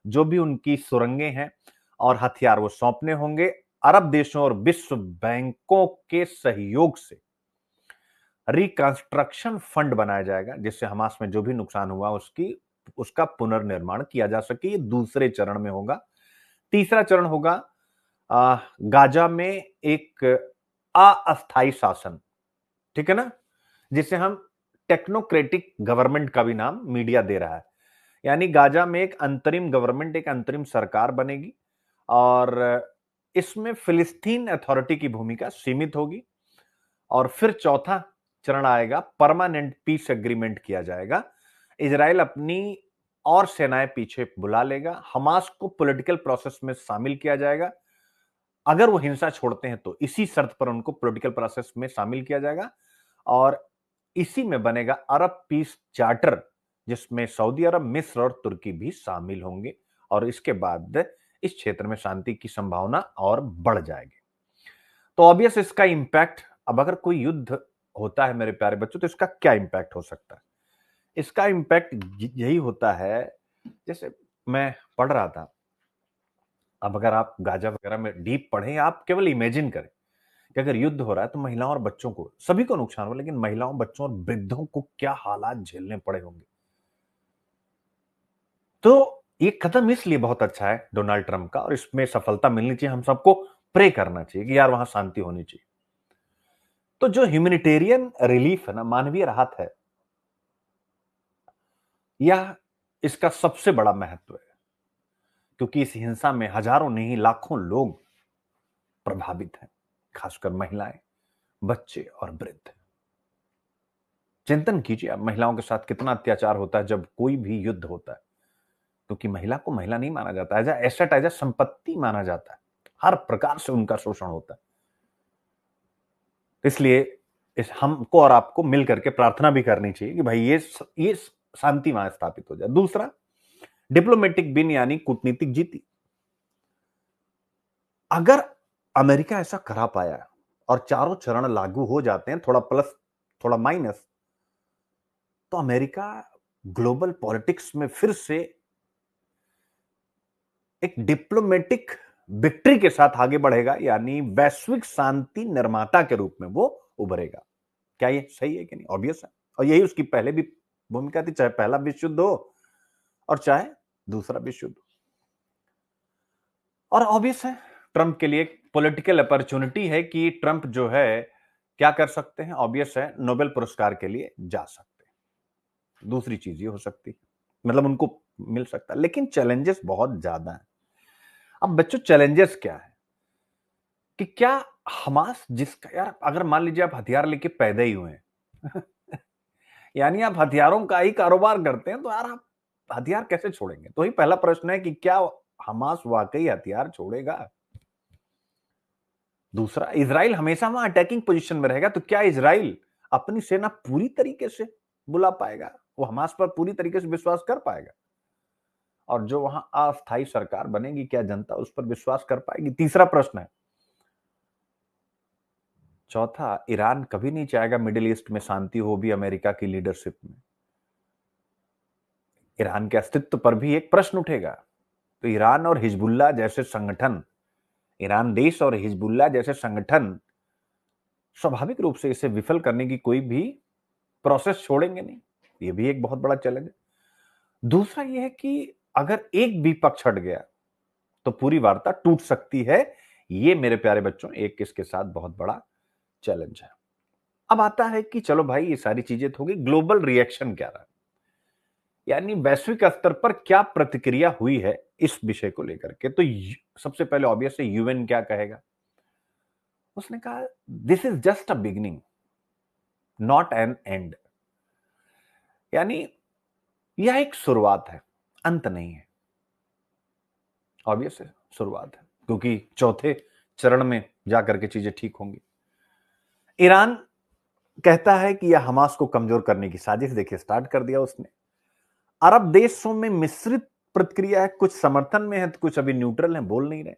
जो भी उनकी सुरंगें हैं और हथियार, वो सौंपने होंगे। अरब देशों और विश्व बैंकों के सहयोग से रिकंस्ट्रक्शन फंड बनाया जाएगा जिससे हमास में जो भी नुकसान हुआ उसका पुनर्निर्माण किया जा सके। ये दूसरे चरण में होगा। तीसरा चरण होगा गाजा में एक अस्थायी शासन, ठीक है ना, जिसे हम टेक्नोक्रेटिक गवर्नमेंट का भी नाम मीडिया दे रहा है। यानी गाजा में एक अंतरिम गवर्नमेंट, एक अंतरिम सरकार बनेगी और इसमें फिलिस्तीन अथॉरिटी की भूमिका सीमित होगी। और फिर चौथा चरण आएगा, परमानेंट पीस एग्रीमेंट किया जाएगा। इजराइल अपनी और सेनाएं पीछे बुला लेगा, हमास को पॉलिटिकल प्रोसेस में शामिल किया जाएगा। अगर वो हिंसा छोड़ते हैं तो इसी शर्त पर उनको पॉलिटिकल प्रोसेस में शामिल किया जाएगा और इसी में बनेगा अरब पीस चार्टर जिसमें सऊदी अरब, मिस्र और तुर्की भी शामिल होंगे और इसके बाद इस क्षेत्र में शांति की संभावना और बढ़ जाएगी। तो ऑब्वियस इसका इंपैक्ट, अब अगर कोई युद्ध होता है मेरे प्यारे बच्चों, तो इसका क्या इंपैक्ट हो सकता है? इसका इंपैक्ट यही होता है, जैसे मैं पढ़ रहा था, अब अगर आप गाजा वगैरह में डीप पढ़ें, आप केवल इमेजिन करें कि अगर युद्ध हो रहा है तो महिलाओं और बच्चों को, सभी को नुकसान हो, लेकिन महिलाओं, बच्चों और वृद्धों को क्या हालात झेलने पड़े होंगे। तो ये कदम इसलिए बहुत अच्छा है डोनाल्ड ट्रंप का और इसमें सफलता मिलनी चाहिए। हम सबको प्रे करना चाहिए कि यार वहां शांति होनी चाहिए। तो जो ह्यूमैनिटेरियन रिलीफ है ना, मानवीय राहत है, यह इसका सबसे बड़ा महत्व है क्योंकि इस हिंसा में हजारों नहीं लाखों लोग प्रभावित हैं, खासकर महिलाएं, बच्चे और वृद्ध। चिंतन कीजिए आप, महिलाओं के साथ कितना अत्याचार होता है जब कोई भी युद्ध होता है, क्योंकि महिला को महिला नहीं माना जाता, एज एसेट, एज संपत्ति माना जाता है। हर प्रकार से उनका शोषण होता है। इसलिए इस हमको और आपको मिल करके प्रार्थना भी करनी चाहिए कि भाई ये शांति वहां स्थापित हो जाए। दूसरा, डिप्लोमेटिक विन यानी कूटनीतिक जीती। अगर अमेरिका ऐसा करा पाया और चारों चरण लागू हो जाते हैं, थोड़ा प्लस थोड़ा माइनस, तो अमेरिका ग्लोबल पॉलिटिक्स में फिर से एक डिप्लोमेटिक विक्ट्री के साथ आगे बढ़ेगा, यानी वैश्विक शांति निर्माता के रूप में वो उभरेगा। क्या ये सही है कि नहीं? ऑब्वियस है। और यही उसकी पहले भी भूमिका थी, चाहे पहला विश्व युद्ध हो और चाहे दूसरा विश्व युद्ध। और ऑब्वियस है, ट्रंप के लिए एक पॉलिटिकल अपॉर्चुनिटी है कि ट्रंप जो है क्या कर सकते हैं? ऑब्वियस है, नोबेल पुरस्कार के लिए जा सकते हैं। दूसरी चीज ये हो सकती है, मतलब उनको मिल सकता है, लेकिन चैलेंजेस बहुत ज्यादा है। अब बच्चों चैलेंजेस क्या है कि क्या हमास जिसका यार अगर मान लीजिए आप हथियार लेके पैदा ही हुए हैं यानी आप हथियारों का ही कारोबार करते हैं तो यार आप हथियार कैसे छोड़ेंगे? तो ही पहला प्रश्न है कि क्या हमास वाकई हथियार छोड़ेगा? दूसरा, इजराइल हमेशा वहां अटैकिंग पोजीशन में रहेगा तो क्या इजराइल अपनी सेना पूरी तरीके से बुला पाएगा? वो हमास पर पूरी तरीके से विश्वास कर पाएगा? और जो वहां अस्थायी सरकार बनेगी क्या जनता उस पर विश्वास कर पाएगी? तीसरा प्रश्न है। चौथा, ईरान कभी नहीं चाहेगा मिडिल ईस्ट में शांति हो भी अमेरिका की लीडरशिप में। ईरान के अस्तित्व पर भी एक प्रश्न उठेगा। तो ईरान और हिजबुल्लाह जैसे संगठन, ईरान देश और हिजबुल्लाह जैसे संगठन स्वाभाविक रूप से इसे विफल करने की कोई भी प्रोसेस छोड़ेंगे नहीं। ये भी एक बहुत बड़ा चैलेंज है। दूसरा यह है कि अगर एक भी पक्ष हट गया तो पूरी वार्ता टूट सकती है। ये मेरे प्यारे बच्चों एक इसके साथ बहुत बड़ा चैलेंज है। अब आता है कि चलो भाई ये सारी चीजें तो हो गई, ग्लोबल रिएक्शन क्या रहा, यानी वैश्विक स्तर पर क्या प्रतिक्रिया हुई है इस विषय को लेकर के। तो सबसे पहले ऑब्वियस है यूएन क्या कहेगा। उसने कहा this is just a beginning not an and, यानी यह एक शुरुआत है, अंत नहीं है। ऑब्वियस है शुरुआत है क्योंकि चौथे चरण में जाकर के चीजें ठीक होंगी। ईरान कहता है कि यह हमास को कमजोर करने की साजिश देखिए स्टार्ट कर दिया उसने। अरब देशों में मिश्रित प्रतिक्रिया है, कुछ समर्थन में है तो कुछ अभी न्यूट्रल है, बोल नहीं रहे।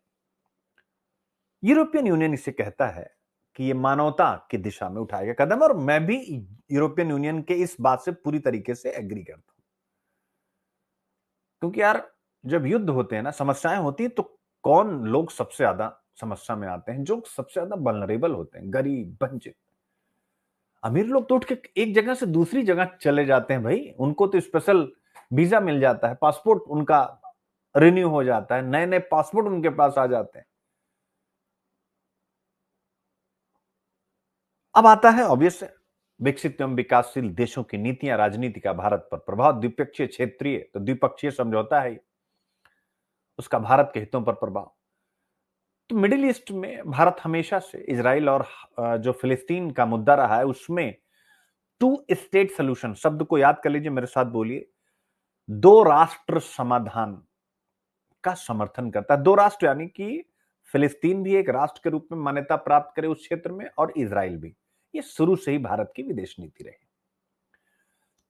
यूरोपियन यूनियन इसे कहता है कि यह मानवता की दिशा में उठाएगा कदम, और मैं भी यूरोपियन यूनियन के इस बात से पूरी तरीके से एग्री करता हूं। क्योंकि यार जब युद्ध होते हैं ना, समस्याएं होती हैं, तो कौन लोग सबसे ज्यादा समस्या में आते हैं? जो सबसे ज्यादा वल्नरेबल होते हैं, गरीब, वंचित। अमीर लोग तो उठ के एक जगह से दूसरी जगह चले जाते हैं भाई, उनको तो स्पेशल वीजा मिल जाता है, पासपोर्ट उनका रिन्यू हो जाता है, नए नए पासपोर्ट उनके पास आ जाते हैं। अब आता है ऑब्वियस है विकसित एवं विकासशील देशों की नीतियां राजनीति का भारत पर प्रभाव, द्विपक्षीय क्षेत्रीय तो द्विपक्षीय समझौता है, उसका भारत के हितों पर प्रभाव। तो मिडिल ईस्ट में भारत हमेशा से इजराइल और जो फिलिस्तीन का मुद्दा रहा है उसमें टू स्टेट सोल्यूशन शब्द को याद कर लीजिए, मेरे साथ बोलिए, दो राष्ट्र समाधान का समर्थन करता है। दो राष्ट्र यानी कि फिलिस्तीन भी एक राष्ट्र के रूप में मान्यता प्राप्त करे उस क्षेत्र में, और इजराइल भी। ये शुरू से ही भारत की विदेश नीति रही।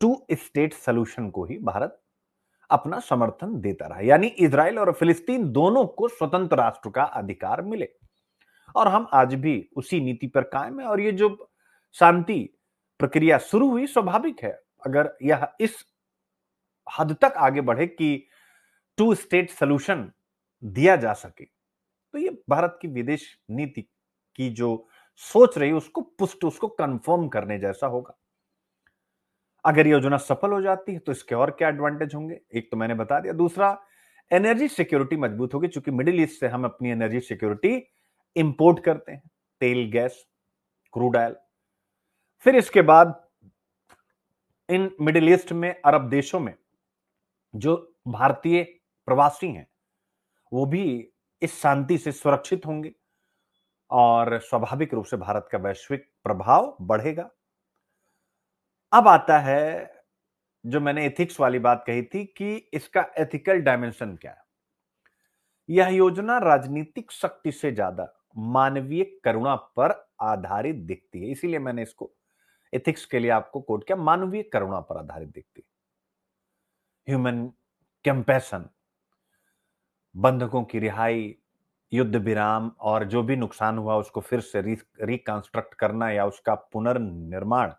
टू स्टेट सोल्यूशन को ही भारत अपना समर्थन देता रहा, यानी इजराइल और फिलिस्तीन दोनों को स्वतंत्र राष्ट्र का अधिकार मिले। और हम आज भी उसी नीति पर कायम है। और ये जो शांति प्रक्रिया शुरू हुई, स्वाभाविक है अगर यह इस हद तक आगे बढ़े कि टू स्टेट सोल्यूशन दिया जा सके, तो ये भारत की विदेश नीति की जो सोच रही है उसको पुष्ट, उसको कंफर्म करने जैसा होगा। अगर योजना सफल हो जाती है तो इसके और क्या एडवांटेज होंगे, एक तो मैंने बता दिया। दूसरा, एनर्जी सिक्योरिटी मजबूत होगी, क्योंकि मिडिल ईस्ट से हम अपनी एनर्जी सिक्योरिटी इंपोर्ट करते हैं, तेल, गैस, क्रूड ऑयल। फिर इसके बाद इन मिडिल ईस्ट में अरब देशों में जो भारतीय प्रवासी हैं वो भी इस शांति से सुरक्षित होंगे, और स्वाभाविक रूप से भारत का वैश्विक प्रभाव बढ़ेगा। अब आता है जो मैंने एथिक्स वाली बात कही थी कि इसका एथिकल डायमेंशन क्या है। यह योजना राजनीतिक शक्ति से ज्यादा मानवीय करुणा पर आधारित दिखती है, इसीलिए मैंने इसको एथिक्स के लिए आपको कोट किया, मानवीय करुणा पर आधारित दिखती है। ह्यूमन कंपैशन, बंधकों की रिहाई, युद्ध विराम, और जो भी नुकसान हुआ उसको फिर से रिकंस्ट्रक्ट करना या उसका पुनर्निर्माण,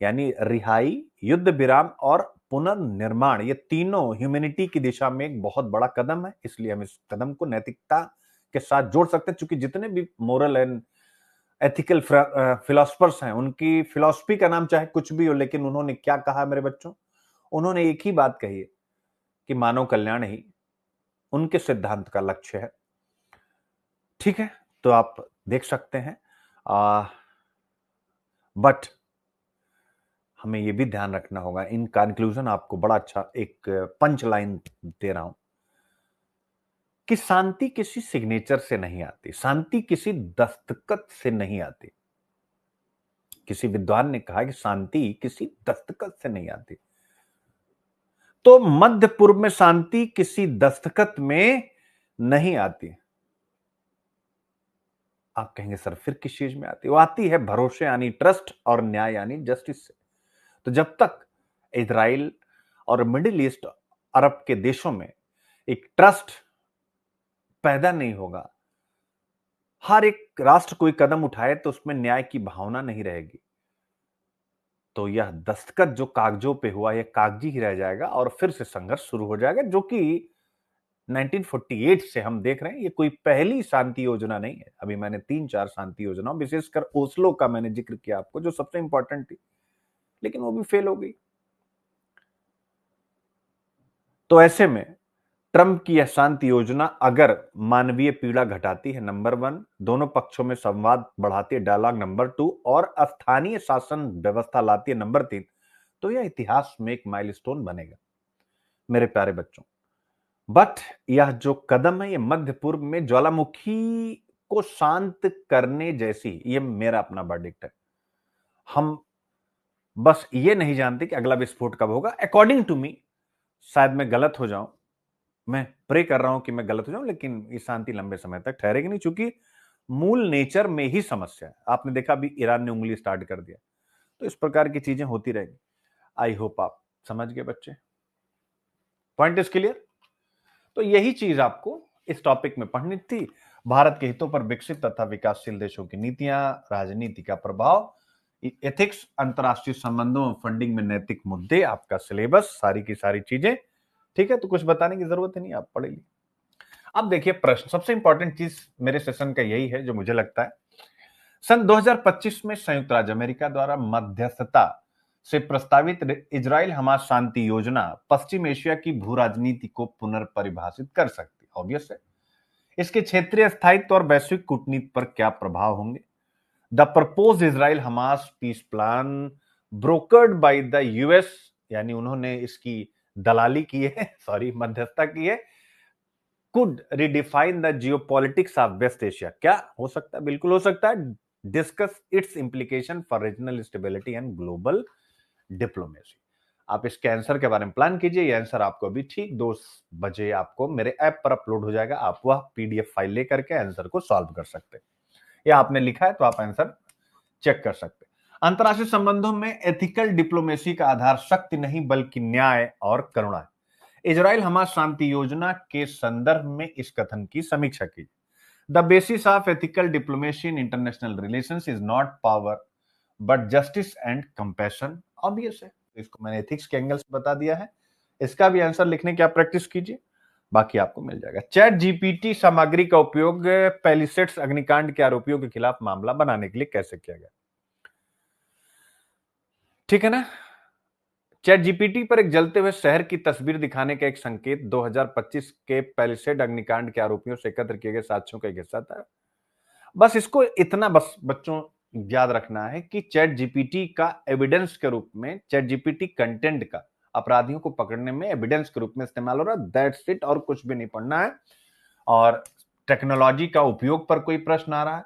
यानी रिहाई, युद्ध विराम और पुनर्निर्माण, ये तीनों ह्यूमैनिटी की दिशा में एक बहुत बड़ा कदम है। इसलिए हम इस कदम को नैतिकता के साथ जोड़ सकते हैं, क्योंकि जितने भी मोरल एंड एथिकल फिलोसफर्स हैं उनकी फिलॉसफी का नाम चाहे कुछ भी हो, लेकिन उन्होंने क्या कहा मेरे बच्चों? उन्होंने एक ही बात कही है कि मानव कल्याण ही उनके सिद्धांत का लक्ष्य है। ठीक है, तो आप देख सकते हैं। बट हमें यह भी ध्यान रखना होगा, इन कंक्लूजन आपको बड़ा अच्छा एक पंच लाइन दे रहा हूं कि शांति किसी सिग्नेचर से नहीं आती, शांति किसी दस्तखत से नहीं आती। किसी विद्वान ने कहा कि शांति किसी दस्तखत से नहीं आती। तो मध्य पूर्व में शांति किसी दस्तखत में नहीं आती। आप कहेंगे सर फिर किस चीज में आती? वो आती है भरोसे यानी ट्रस्ट और न्याय यानी जस्टिस से। तो जब तक इजराइल और मिडिल ईस्ट अरब के देशों में एक ट्रस्ट पैदा नहीं होगा, हर एक राष्ट्र कोई कदम उठाए तो उसमें न्याय की भावना नहीं रहेगी, तो यह दस्तखत जो कागजों पे हुआ यह कागजी ही रह जाएगा और फिर से संघर्ष शुरू हो जाएगा, जो कि 1948 से हम देख रहे हैं। ये कोई पहली शांति योजना नहीं है। अभी मैंने 3-4 शांति योजनाओं, विशेषकर ओस्लो का मैंने जिक्र किया आपको, जो सबसे इंपॉर्टेंट थी, लेकिन वो भी फेल हो गई। तो ऐसे में ट्रंप की यह शांति योजना अगर मानवीय पीड़ा घटाती है, नंबर 1, दोनों पक्षों में संवाद बढ़ाती है, डायलॉग, नंबर 2, और स्थानीय शासन व्यवस्था लाती है, नंबर 3, तो यह इतिहास में एक माइलस्टोन बनेगा मेरे प्यारे बच्चों। बट यह जो कदम है, ये मध्य पूर्व में ज्वालामुखी को शांत करने जैसी, ये मेरा अपना वर्डिक्ट है। हम बस ये नहीं जानते कि अगला विस्फोट कब होगा। अकॉर्डिंग टू मी, शायद मैं गलत हो जाऊं, मैं प्रे कर रहा हूं कि मैं गलत हो जाऊं, लेकिन ये शांति लंबे समय तक ठहरेगी नहीं, चूंकि मूल नेचर में ही समस्या है। आपने देखा अभी ईरान ने उंगली स्टार्ट कर दिया, तो इस प्रकार की चीजें होती रहेगी। आई होप आप समझ गए बच्चे। Point is clear. तो यही चीज आपको इस टॉपिक में पढ़नी थी। भारत के हितों पर विकसित तथा विकासशील देशों की नीतियां, राजनीति का प्रभाव, एथिक्स, अंतरराष्ट्रीय संबंधों और फंडिंग में नैतिक मुद्दे, आपका सिलेबस, सारी की सारी चीजें। ठीक है, तो कुछ बताने की जरूरत ही नहीं, आप पढ़ लीजिए। अब देखिए प्रश्न, सबसे इंपॉर्टेंट चीज मेरे सेशन का यही है जो मुझे लगता है। सन 2025 में संयुक्त राज्य अमेरिका द्वारा मध्यस्थता से प्रस्तावित इजराइल हमास शांति योजना पश्चिम एशिया की भू राजनीति को पुनर्परिभाषित कर सकती है। ऑब्वियस है। इसके क्षेत्रीय स्थायित्व और वैश्विक कूटनीति पर क्या प्रभाव होंगे? The propose Israel Hamas peace plan brokered by the US, यानी उन्होंने इसकी दलाली की है, सॉरी, मध्यस्थता की है, could redefine the geopolitics of West Asia. क्या हो सकता है? बिल्कुल हो सकता है। Discuss its implication for regional stability and global diplomacy. आप इसके आंसर के बारे में प्लान कीजिए। ये आंसर आपको अभी ठीक 2 बजे आपको मेरे ऐप पर अपलोड हो जाएगा। आप वह पीडीएफ फाइल लेकर के आंसर को सॉल्व कर सकते हैं, या आपने लिखा है तो आप आंसर चेक कर सकते हैं। अंतरराष्ट्रीय संबंधों में एथिकल डिप्लोमेसी का आधार शक्ति नहीं बल्कि न्याय और करुणा है। इजराइल हमास शांति योजना के संदर्भ में इस कथन की समीक्षा कीजिए। The basis of ethical diplomacy in international relations is not power but justice and compassion. Obvious है, इसको मैंने एथिक्स के एंगल से बता दिया है। इसका भी आंसर लिखने की आप प्रैक्टिस कीजिए, बाकी आपको मिल जाएगा। चैट जीपीटी सामग्री का उपयोग पैलिसेड्स अग्निकांड के आरोपियों के खिलाफ मामला बनाने के लिए कैसे किया गया? ठीक है ना। चैट जीपीटी पर एक जलते हुए शहर की तस्वीर दिखाने का एक संकेत 2025 के पैलिसेड अग्निकांड के आरोपियों से एकत्र किए गए साक्ष्यों का एक हिस्सा था। बस इसको इतना बस बच्चों याद रखना है कि चैट जीपीटी का एविडेंस के रूप में, चैट जीपीटी कंटेंट का अपराधियों को पकड़ने में एविडेंस के रूप में इस्तेमाल हो रहा है। दैट्स इट, और कुछ भी नहीं पढ़ना है। और टेक्नोलॉजी का उपयोग पर कोई प्रश्न आ रहा है,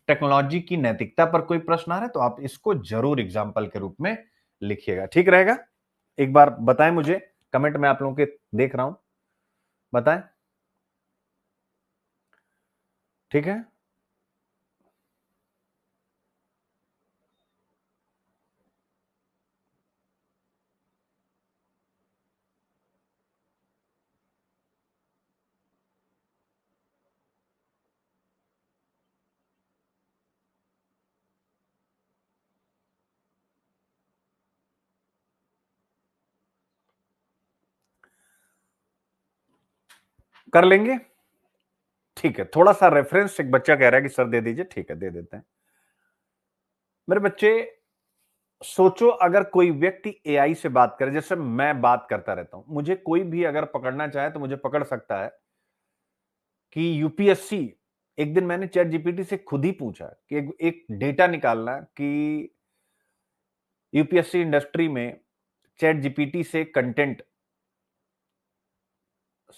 टेक्नोलॉजी की नैतिकता पर कोई प्रश्न आ रहा है, तो आप इसको जरूर एग्जाम्पल के रूप में लिखिएगा। ठीक रहेगा। एक बार बताएं मुझे, कमेंट में आप लोगों के देख रहा हूं, बताएं। ठीक है। कर लेंगे। ठीक है, थोड़ा सा रेफरेंस एक बच्चा कह रहा है कि सर दे दीजिए। ठीक है, दे देते हैं। मेरे बच्चे सोचो, अगर कोई व्यक्ति एआई से बात करे, जैसे मैं बात करता रहता हूं, मुझे कोई भी अगर पकड़ना चाहे तो मुझे पकड़ सकता है कि यूपीएससी, एक दिन मैंने चैट जीपीटी से खुद ही पूछा कि एक डेटा निकालना कि यूपीएससी इंडस्ट्री में चैट जीपीटी से कंटेंट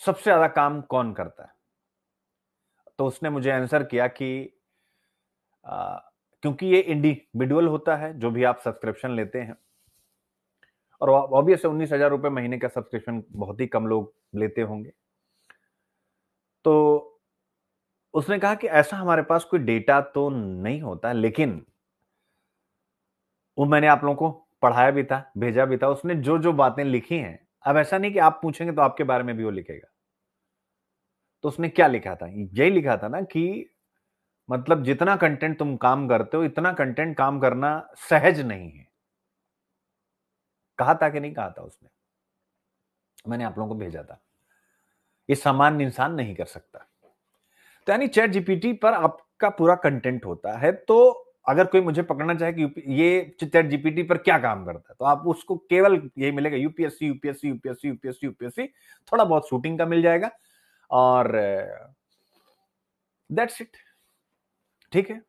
सबसे ज्यादा काम कौन करता है। तो उसने मुझे आंसर किया कि आ, क्योंकि ये इंडिविजुअल होता है जो भी आप सब्सक्रिप्शन लेते हैं, और ऑब्वियस 19,000 रुपए महीने का सब्सक्रिप्शन बहुत ही कम लोग लेते होंगे, तो उसने कहा कि ऐसा हमारे पास कोई डेटा तो नहीं होता, लेकिन वो मैंने आप लोगों को पढ़ाया भी था, भेजा भी था। उसने जो जो बातें लिखी हैं, अब ऐसा नहीं कि आप पूछेंगे तो आपके बारे में भी वो लिखेगा। तो उसने क्या लिखा था? यही लिखा था ना कि मतलब जितना कंटेंट तुम काम करते हो, इतना कंटेंट काम करना सहज नहीं है। कहा था कि नहीं कहा था उसने? मैंने आप लोगों को भेजा था। ये सामान्य इंसान नहीं कर सकता। तो यानी चैट जीपीटी पर आपका पूरा कंटेंट होता है। तो अगर कोई मुझे पकड़ना चाहे कि ये चैट जीपीटी पर क्या काम करता है, तो आप उसको केवल यही मिलेगा, UPSC UPSC UPSC UPSC UPSC, थोड़ा बहुत शूटिंग का मिल जाएगा, और दैट्स इट। ठीक है।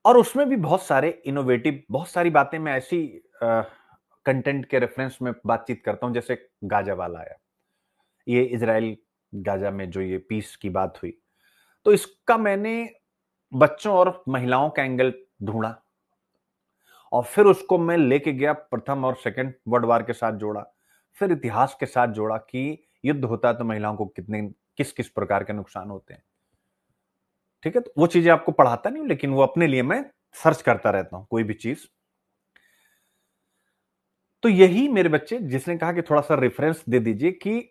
और उसमें भी बहुत सारे इनोवेटिव, बहुत सारी बातें मैं ऐसी कंटेंट के रेफरेंस में बातचीत करता हूं, जैसे गाजा वाला आया, ये इजराइल गाजा में जो ये पीस की बात हुई, तो इसका मैंने बच्चों और महिलाओं का एंगल ढूंढा, और फिर उसको मैं लेके गया प्रथम और सेकंड वर्ल्ड वार के साथ जोड़ा, फिर इतिहास के साथ जोड़ा कि युद्ध होता है तो महिलाओं को कितने किस किस प्रकार के नुकसान होते हैं। ठीक है, तो वो चीजें आपको पढ़ाता नहीं हूं, लेकिन वो अपने लिए मैं सर्च करता रहता हूं कोई भी चीज। तो यही मेरे बच्चे, जिसने कहा कि थोड़ा सा रेफरेंस दे दीजिए कि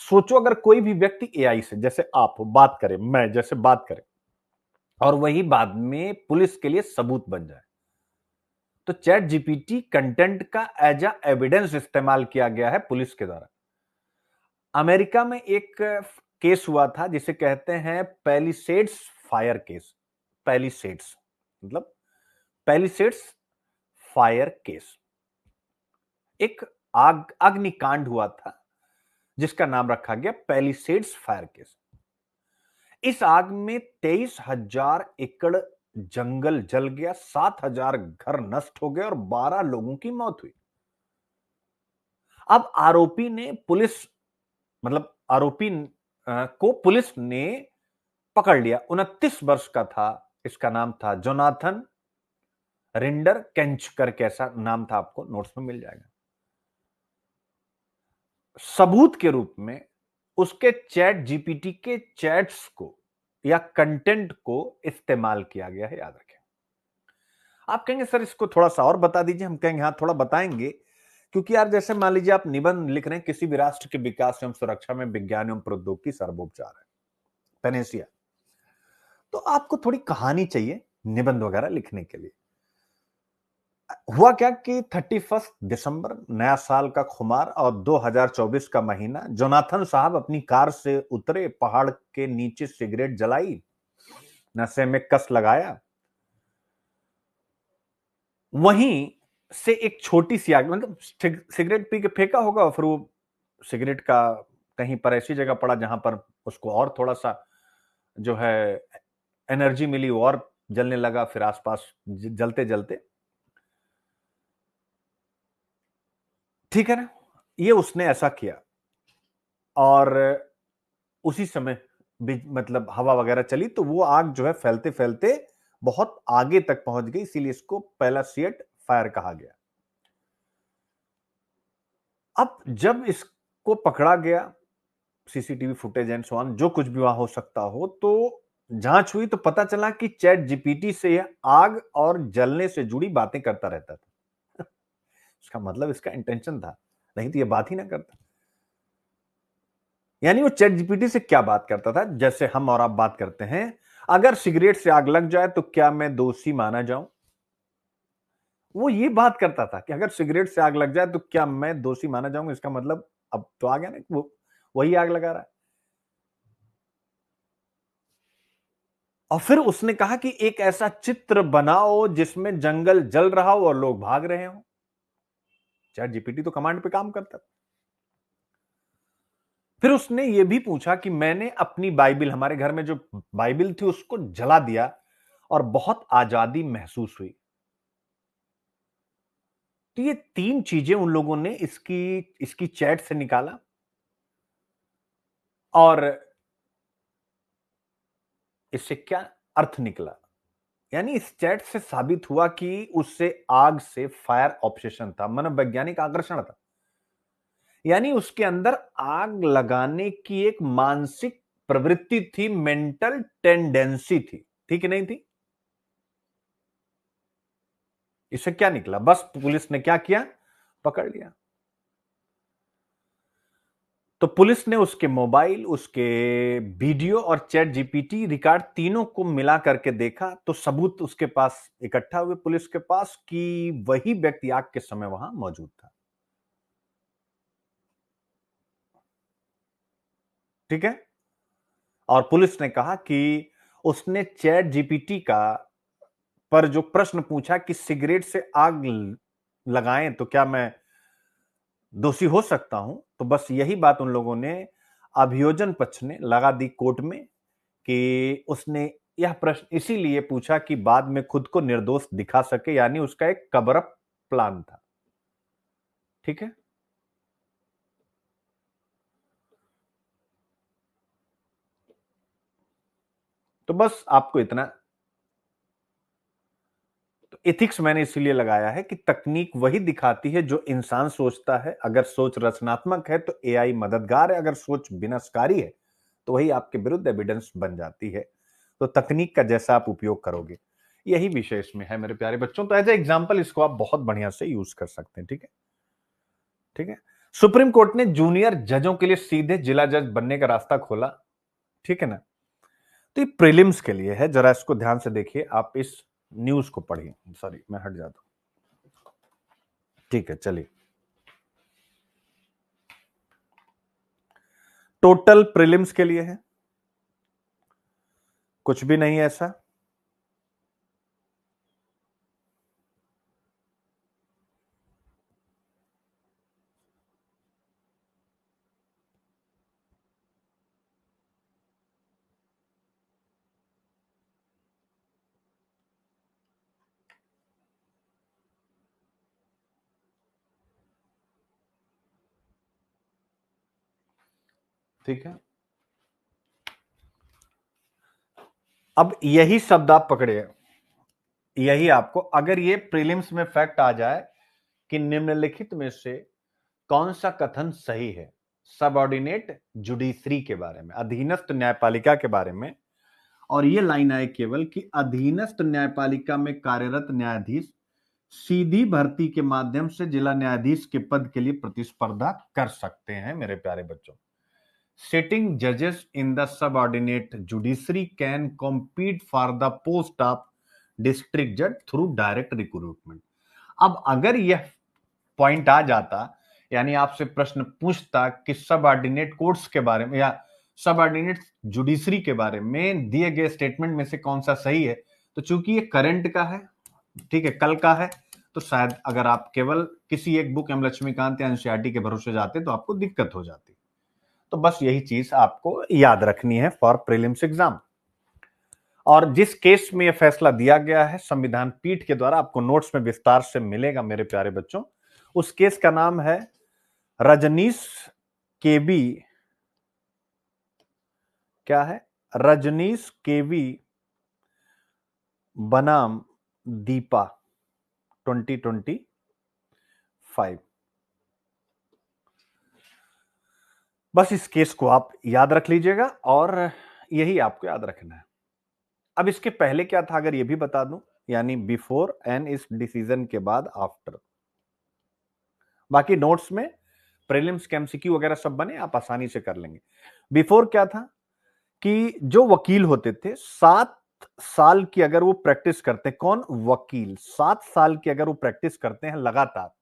सोचो अगर कोई भी व्यक्ति एआई से, जैसे आप बात करें, मैं जैसे बात करें, और वही बाद में पुलिस के लिए सबूत बन जाए, तो चैट जीपीटी कंटेंट का एज अ एविडेंस इस्तेमाल किया गया है पुलिस के द्वारा। अमेरिका में एक केस हुआ था जिसे कहते हैं पैलिसेड्स फायर केस। पैलिसेड्स मतलब पैलिसेड्स फायर केस, एक आग अग्निकांड हुआ था जिसका नाम रखा गया पैलिसेड्स फायर केस। इस आग में 23,000 एकड़ जंगल जल गया, 7,000 घर नष्ट हो गए और 12 लोगों की मौत हुई। अब आरोपी ने पुलिस, मतलब आरोपी को पुलिस ने पकड़ लिया। 29 वर्ष का था, इसका नाम था जोनाथन रिंडर केंच करके, ऐसा नाम था, आपको नोट्स में मिल जाएगा। सबूत के रूप में उसके चैट जीपीटी के चैट्स को या कंटेंट को इस्तेमाल किया गया है, याद रखें। आप कहेंगे सर इसको थोड़ा सा और बता दीजिए, हम कहेंगे हाँ थोड़ा बताएंगे, क्योंकि यार जैसे मान लीजिए आप निबंध लिख रहे हैं, किसी भी राष्ट्र के विकास एवं सुरक्षा में विज्ञान एवं प्रौद्योगिकी सर्वोपचार है, पेनेसिया, तो आपको थोड़ी कहानी चाहिए निबंध वगैरह लिखने के लिए। हुआ क्या कि 31 दिसंबर, नया साल का खुमार और 2024 का महीना, जोनाथन साहब अपनी कार से उतरे, पहाड़ के नीचे सिगरेट जलाई, नशे में कस लगाया, वहीं से एक छोटी सी आग, मतलब सिगरेट पी के फेंका होगा, और फिर वो सिगरेट का कहीं पर ऐसी जगह पड़ा जहां पर उसको और थोड़ा सा जो है एनर्जी मिली, और जलने लगा, फिर आसपास जलते जलते, ठीक है ना, ये उसने ऐसा किया। और उसी समय मतलब हवा वगैरह चली, तो वो आग जो है फैलते फैलते बहुत आगे तक पहुंच गई, इसीलिए इसको पहला सीएट फायर कहा गया। अब जब इसको पकड़ा गया, CCTV footage and so on, जो कुछ भी वहां हो सकता हो, तो जांच हुई तो पता चला कि चैट जीपीटी से यह आग और जलने से जुड़ी बातें करता रहता था। इसका मतलब इसका इंटेंशन था, नहीं तो यह बात ही ना करता। यानी वो चैट जीपीटी से क्या बात करता था, जैसे हम और आप बात करते हैं, अगर सिगरेट से आग लग जाए तो क्या मैं दोषी माना जाऊं। वो ये बात करता था कि अगर सिगरेट से आग लग जाए तो क्या मैं दोषी माना जाऊंगा। इसका मतलब अब तो आ गया ना, वो वही आग लगा रहा है। और फिर उसने कहा कि एक ऐसा चित्र बनाओ जिसमें जंगल जल रहा हो और लोग भाग रहे हो। चैट जीपीटी तो कमांड पे काम करता था। फिर उसने ये भी पूछा कि मैंने अपनी बाइबिल, हमारे घर में जो बाइबिल थी, उसको जला दिया और बहुत आजादी महसूस हुई। तो ये तीन चीजें उन लोगों ने इसकी इसकी चैट से निकाला। और इससे क्या अर्थ निकला, यानी इस चैट से साबित हुआ कि उससे आग से फायर ऑब्सेशन था, मनोवैज्ञानिक आकर्षण था। यानी उसके अंदर आग लगाने की एक मानसिक प्रवृत्ति थी, मेंटल टेंडेंसी थी कि नहीं थी? इससे क्या निकला? बस पुलिस ने क्या किया, पकड़ लिया। तो पुलिस ने उसके मोबाइल, उसके वीडियो और चैट जीपीटी रिकॉर्ड तीनों को मिला करके देखा, तो सबूत उसके पास इकट्ठा हुए पुलिस के पास कि वही व्यक्ति आग के समय वहां मौजूद था। ठीक है। और पुलिस ने कहा कि उसने चैट जीपीटी का पर जो प्रश्न पूछा कि सिगरेट से आग लगाएं तो क्या मैं दोषी हो सकता हूं, तो बस यही बात उन लोगों ने, अभियोजन पक्ष ने लगा दी कोर्ट में कि उसने यह प्रश्न इसीलिए पूछा कि बाद में खुद को निर्दोष दिखा सके, यानी उसका एक कवर अप प्लान था। ठीक है। तो बस आपको इतना, तो एथिक्स मैंने इसीलिए लगाया है कि तकनीक वही दिखाती है जो इंसान सोचता है। अगर सोच रचनात्मक है तो एआई मददगार है, अगर सोच विनाशकारी है तो वही आपके विरुद्ध एविडेंस बन जाती है। तो तकनीक का जैसा आप उपयोग करोगे, यही विषय इसमें है मेरे प्यारे बच्चों। तो एज ए एग्जाम्पल इसको आप बहुत बढ़िया से यूज कर सकते हैं। ठीक है, ठीक है। सुप्रीम कोर्ट ने जूनियर जजों के लिए सीधे जिला जज बनने का रास्ता खोला। ठीक है ना। तो ये प्रीलिम्स के लिए है, जरा इसको ध्यान से देखिए, आप इस न्यूज को पढ़िए। सॉरी, मैं हट जाता हूं। ठीक है, चलिए। टोटल प्रीलिम्स के लिए है, कुछ भी नहीं है ऐसा। ठीक है। अब यही शब्द आप पकड़िए, यही आपको, अगर ये प्रीलिम्स में फैक्ट आ जाए कि निम्नलिखित में से कौन सा कथन सही है सबऑर्डिनेट जुडिशरी के बारे में, अधीनस्थ न्यायपालिका के बारे में, और ये लाइन आए केवल कि अधीनस्थ न्यायपालिका में कार्यरत न्यायाधीश सीधी भर्ती के माध्यम से जिला न्यायाधीश के पद के लिए प्रतिस्पर्धा कर सकते हैं। मेरे प्यारे बच्चों, sitting judges in the subordinate judiciary can compete for the post of district judge through direct recruitment। अब अगर यह पॉइंट आ जाता, यानी आपसे प्रश्न पूछता कि सबऑर्डिनेट कोर्ट्स के बारे में या सबऑर्डिनेट जुडिशरी के बारे में दिए गए स्टेटमेंट में से कौन सा सही है, तो चूंकि ये करंट का है, ठीक है, कल का है, तो शायद अगर आप केवल किसी एक बुक एम लक्ष्मीकांत या एनसीईआरटी के भरोसे जाते तो आपको दिक्कत हो जाती। तो बस यही चीज आपको याद रखनी है फॉर प्रीलिम्स एग्जाम। और जिस केस में यह फैसला दिया गया है संविधान पीठ के द्वारा, आपको नोट्स में विस्तार से मिलेगा मेरे प्यारे बच्चों। उस केस का नाम है रजनीश केवी, क्या है, रजनीश केवी बनाम दीपा 2025। बस इस केस को आप याद रख लीजिएगा और यही आपको याद रखना है। अब इसके पहले क्या था अगर ये भी बता दूं, यानी बिफोर एंड इस डिसीजन के बाद आफ्टर। बाकी नोट्स में प्रीलिम्स के एमसीक्यू वगैरह सब बने, आप आसानी से कर लेंगे। बिफोर क्या था कि जो वकील होते थे 7 साल की अगर वो प्रैक्टिस करते, कौन, वकील 7 साल की अगर वो प्रैक्टिस करते हैं लगातार,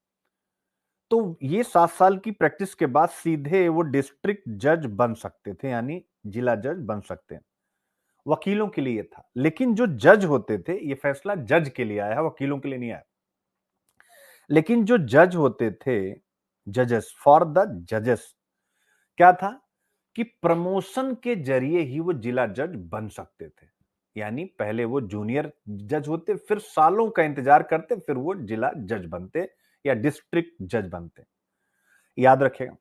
तो ये 7 साल की प्रैक्टिस के बाद सीधे वो डिस्ट्रिक्ट जज बन सकते थे, यानी जिला जज बन सकते हैं। वकीलों के लिए था, लेकिन जो जज होते थे, ये फैसला जज के लिए आया है, वकीलों के लिए नहीं आया। लेकिन जो जज होते थे, जजेस, फॉर द जजेस क्या था कि प्रमोशन के जरिए ही वो जिला जज बन सकते थे। यानी पहले वो जूनियर जज होते, फिर सालों का इंतजार करते, फिर वो जिला जज बनते या डिस्ट्रिक्ट जज बनते। याद रखेगा।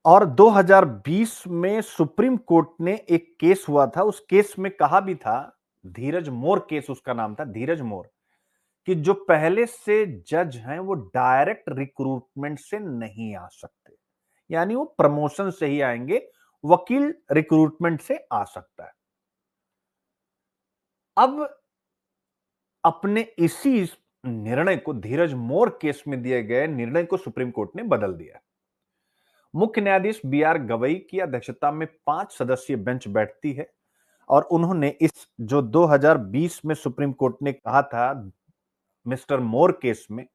और 2020 में सुप्रीम कोर्ट ने एक केस हुआ था, उस केस में कहा भी था, धीरज मोर केस उसका नाम था, धीरज मोर, कि जो पहले से जज हैं वो डायरेक्ट रिक्रूटमेंट से नहीं आ सकते, यानी वो प्रमोशन से ही आएंगे, वकील रिक्रूटमेंट से आ सकता है। अब अपने इसी निर्णय को, धीरज मोर केस में दिए गए निर्णय को सुप्रीम कोर्ट ने बदल दिया। मुख्य न्यायाधीश बी.आर. गवई की अध्यक्षता में 5 सदस्यीय बेंच बैठती है और उन्होंने इस जो 2020 में सुप्रीम कोर्ट ने कहा था मिस्टर मोर केस में,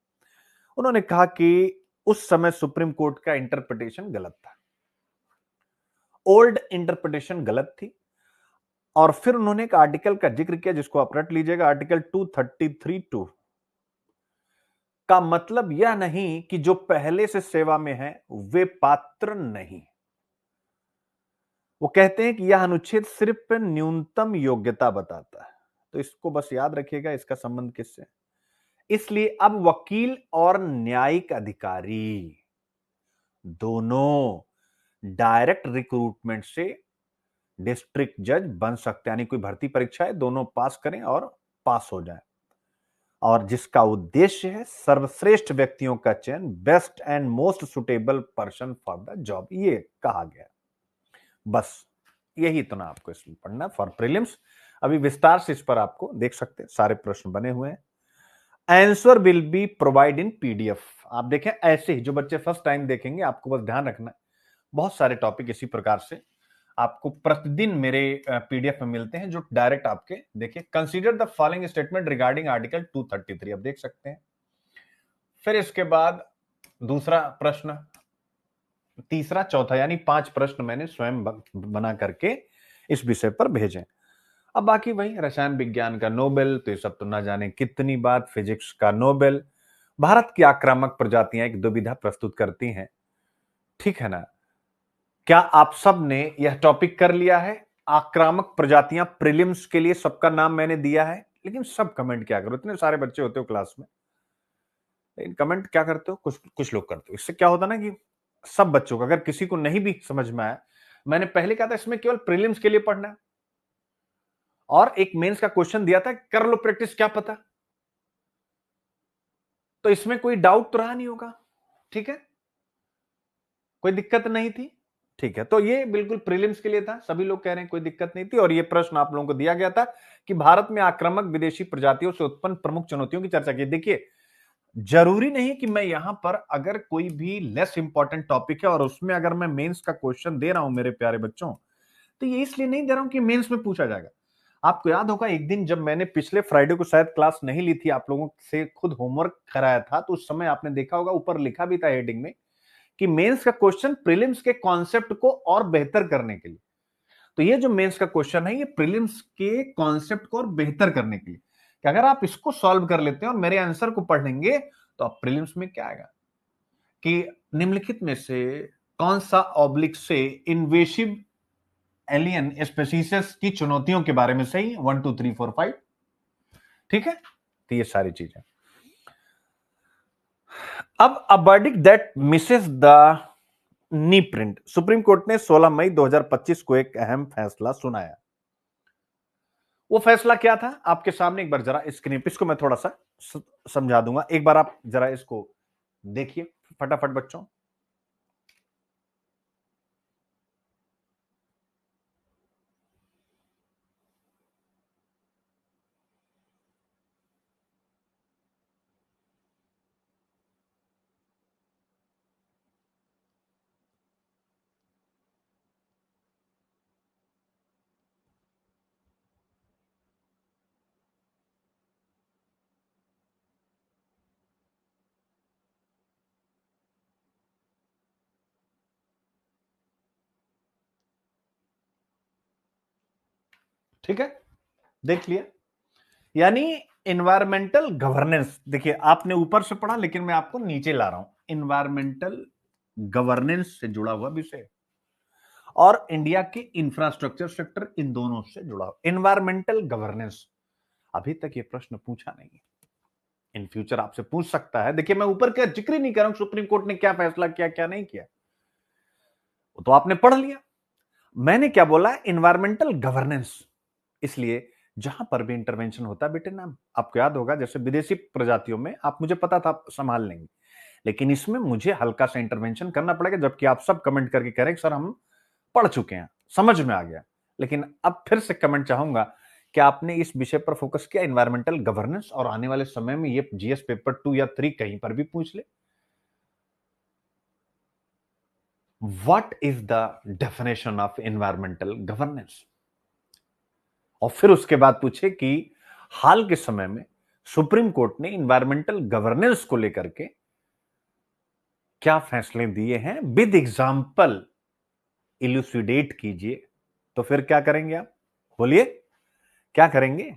उन्होंने कहा कि उस समय सुप्रीम कोर्ट का इंटरप्रिटेशन गलत था, ओल्ड इंटरप्रिटेशन गलत थी। और फिर उन्होंने एक आर्टिकल का जिक्र किया जिसको आप रट लीजिएगा, आर्टिकल 233(2) का मतलब यह नहीं कि जो पहले से सेवा में हैं वे पात्र नहीं। वो कहते हैं कि यह अनुच्छेद सिर्फ न्यूनतम योग्यता बताता है, तो इसको बस याद रखिएगा, इसका संबंध किससे। इसलिए अब वकील और न्यायिक अधिकारी दोनों डायरेक्ट रिक्रूटमेंट से डिस्ट्रिक्ट जज बन सकते हैं, यानी कोई भर्ती परीक्षा है, दोनों पास करें और पास हो जाएं, और जिसका उद्देश्य है सर्वश्रेष्ठ व्यक्तियों का चयन, best and most suitable person for the job, ये कहा गया। बस यही इतना आपको इसमें पढ़ना फॉर प्रीलिम्स। अभी विस्तार से इस पर आपको देख सकते हैं, सारे प्रश्न बने हुए हैं। Answer will be provide in PDF. आप देखें, ऐसे ही जो बच्चे फर्स्ट टाइम देखेंगे, आपको बस ध्यान रखना है, बहुत सारे टॉपिक इसी प्रकार से आपको प्रतिदिन मेरे पीडीएफ में मिलते हैं, जो डायरेक्ट आपके, देखिए, consider the following statement regarding article 233, अब देख सकते हैं। फिर इसके बाद दूसरा प्रश्न, तीसरा, चौथा, यानी 5 प्रश्न मैंने स्वयं बना करके इस विषय पर भेजे। अब बाकी वही रसायन विज्ञान का नोबेल, तो ये सब तो ना जाने कितनी बात, फिजिक्स का नोबेल, भारत की आक्रामक प्रजातियां एक दुविधा प्रस्तुत करती हैं, ठीक है ना। क्या आप सब ने यह टॉपिक कर लिया है? आक्रामक प्रजातियां प्रीलिम्स के लिए सबका नाम मैंने दिया है, लेकिन सब कमेंट क्या करो, इतने सारे बच्चे होते हो क्लास में, लेकिन कमेंट क्या करते हो, कुछ कुछ लोग करते हो। इससे क्या होता ना कि सब बच्चों को, अगर किसी को नहीं भी समझ में आया, मैंने पहले कहा था इसमें केवल प्रीलिम्स के लिए पढ़ना है, और एक मेंस का क्वेश्चन दिया था, कर लो प्रैक्टिस, क्या पता, तो इसमें कोई डाउट तो रहा नहीं होगा, ठीक है, कोई दिक्कत नहीं थी, ठीक है। तो ये बिल्कुल प्रीलिम्स के लिए था, सभी लोग कह रहे हैं कोई दिक्कत नहीं थी, और ये प्रश्न आप लोगों को दिया गया था कि भारत में आक्रामक विदेशी प्रजातियों से उत्पन्न प्रमुख चुनौतियों की चर्चा की। देखिए, जरूरी नहीं कि मैं यहां पर अगर कोई भी लेस इंपॉर्टेंट टॉपिक है और उसमें अगर मैं मेंस का क्वेश्चन दे रहा हूं मेरे प्यारे बच्चों, तो ये इसलिए नहीं दे रहा हूं कि मेंस में पूछा जाएगा। आपको याद होगा एक दिन जब मैंने पिछले फ्राइडे को शायद क्लास नहीं ली थी, आप लोगों से खुद होमवर्क कराया था, तो उस समय आपने देखा होगा ऊपर लिखा भी था हेडिंग में कि मेंस का क्वेश्चन प्रीलिम्स के कॉन्सेप्ट को और बेहतर करने के लिए। तो ये जो मेंस का क्वेश्चन है, ये प्रीलिम्स के कॉन्सेप्ट को और बेहतर करने के लिए, कि अगर आप इसको सॉल्व कर लेते हैं और मेरे आंसर को पढ़ लेंगे, तो आप प्रीलिम्स में क्या आएगा कि निम्नलिखित में से कौन सा ऑब्लिक से इन्वेसिव एलियन स्पेसीज की चुनौतियों के बारे में सही, 1 2 3 4 5, ठीक है। तो ये सारी चीजें। अब a verdict that Mrs the knee print. Supreme court ने 16 मई 2025 को एक अहम फैसला सुनाया। वो फैसला क्या था आपके सामने, एक बार जरा स्क्रीन पे, इसको मैं थोड़ा सा समझा दूंगा, एक बार आप जरा इसको देखिए फटाफट बच्चों। ठीक है, देख लिया, यानी इन्वायरमेंटल गवर्नेंस। देखिए, आपने ऊपर से पढ़ा, लेकिन मैं आपको नीचे ला रहा हूं, इन्वायरमेंटल गवर्नेंस से जुड़ा हुआ विषय और इंडिया के इंफ्रास्ट्रक्चर सेक्टर, इन दोनों से जुड़ा हुआ इन्वायरमेंटल गवर्नेंस। अभी तक ये प्रश्न पूछा नहीं है, इन फ्यूचर आपसे पूछ सकता है। देखिए, मैं ऊपर का जिक्र ही नहीं कर रहा हूं सुप्रीम कोर्ट ने क्या फैसला किया क्या नहीं किया, वो तो आपने पढ़ लिया। मैंने क्या बोला, इन्वायरमेंटल गवर्नेंस। इसलिए जहां पर भी इंटरवेंशन होता है बेटे ना, आपको याद होगा जैसे विदेशी प्रजातियों में आप, मुझे पता था आप संभाल लेंगे, लेकिन इसमें मुझे हल्का सा इंटरवेंशन करना पड़ेगा, जबकि आप सब कमेंट करके कह रहे हैं सर हम पढ़ चुके हैं, समझ में आ गया। लेकिन अब फिर से कमेंट चाहूंगा कि आपने इस विषय पर फोकस किया, इन्वायरमेंटल गवर्नेंस, और आने वाले समय में ये जीएस पेपर 2 या 3 कहीं पर भी पूछ ले, what is the definition of environmental governance. और फिर उसके बाद पूछे कि हाल के समय में सुप्रीम कोर्ट ने इन्वायरमेंटल गवर्नेंस को लेकर के क्या फैसले दिए हैं, विद एग्जाम्पल इल्यूसिडेट कीजिए। तो फिर क्या करेंगे आप, बोलिए क्या करेंगे।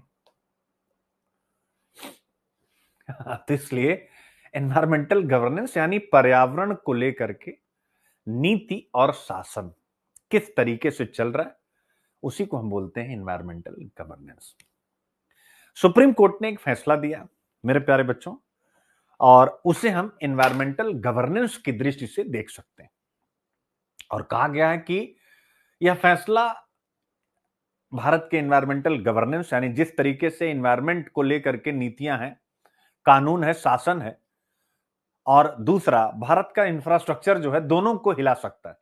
तो इसलिए एनवायरमेंटल गवर्नेंस यानी पर्यावरण को लेकर के नीति और शासन किस तरीके से चल रहा है, उसी को हम बोलते हैं एनवायरमेंटल गवर्नेंस। सुप्रीम कोर्ट ने एक फैसला दिया मेरे प्यारे बच्चों, और उसे हम एनवायरमेंटल गवर्नेंस की दृष्टि से देख सकते हैं। और कहा गया है कि यह फैसला भारत के एनवायरमेंटल गवर्नेंस यानी जिस तरीके से एनवायरमेंट को लेकर के नीतियां हैं, कानून है, शासन है, और दूसरा भारत का इंफ्रास्ट्रक्चर जो है, दोनों को हिला सकता है।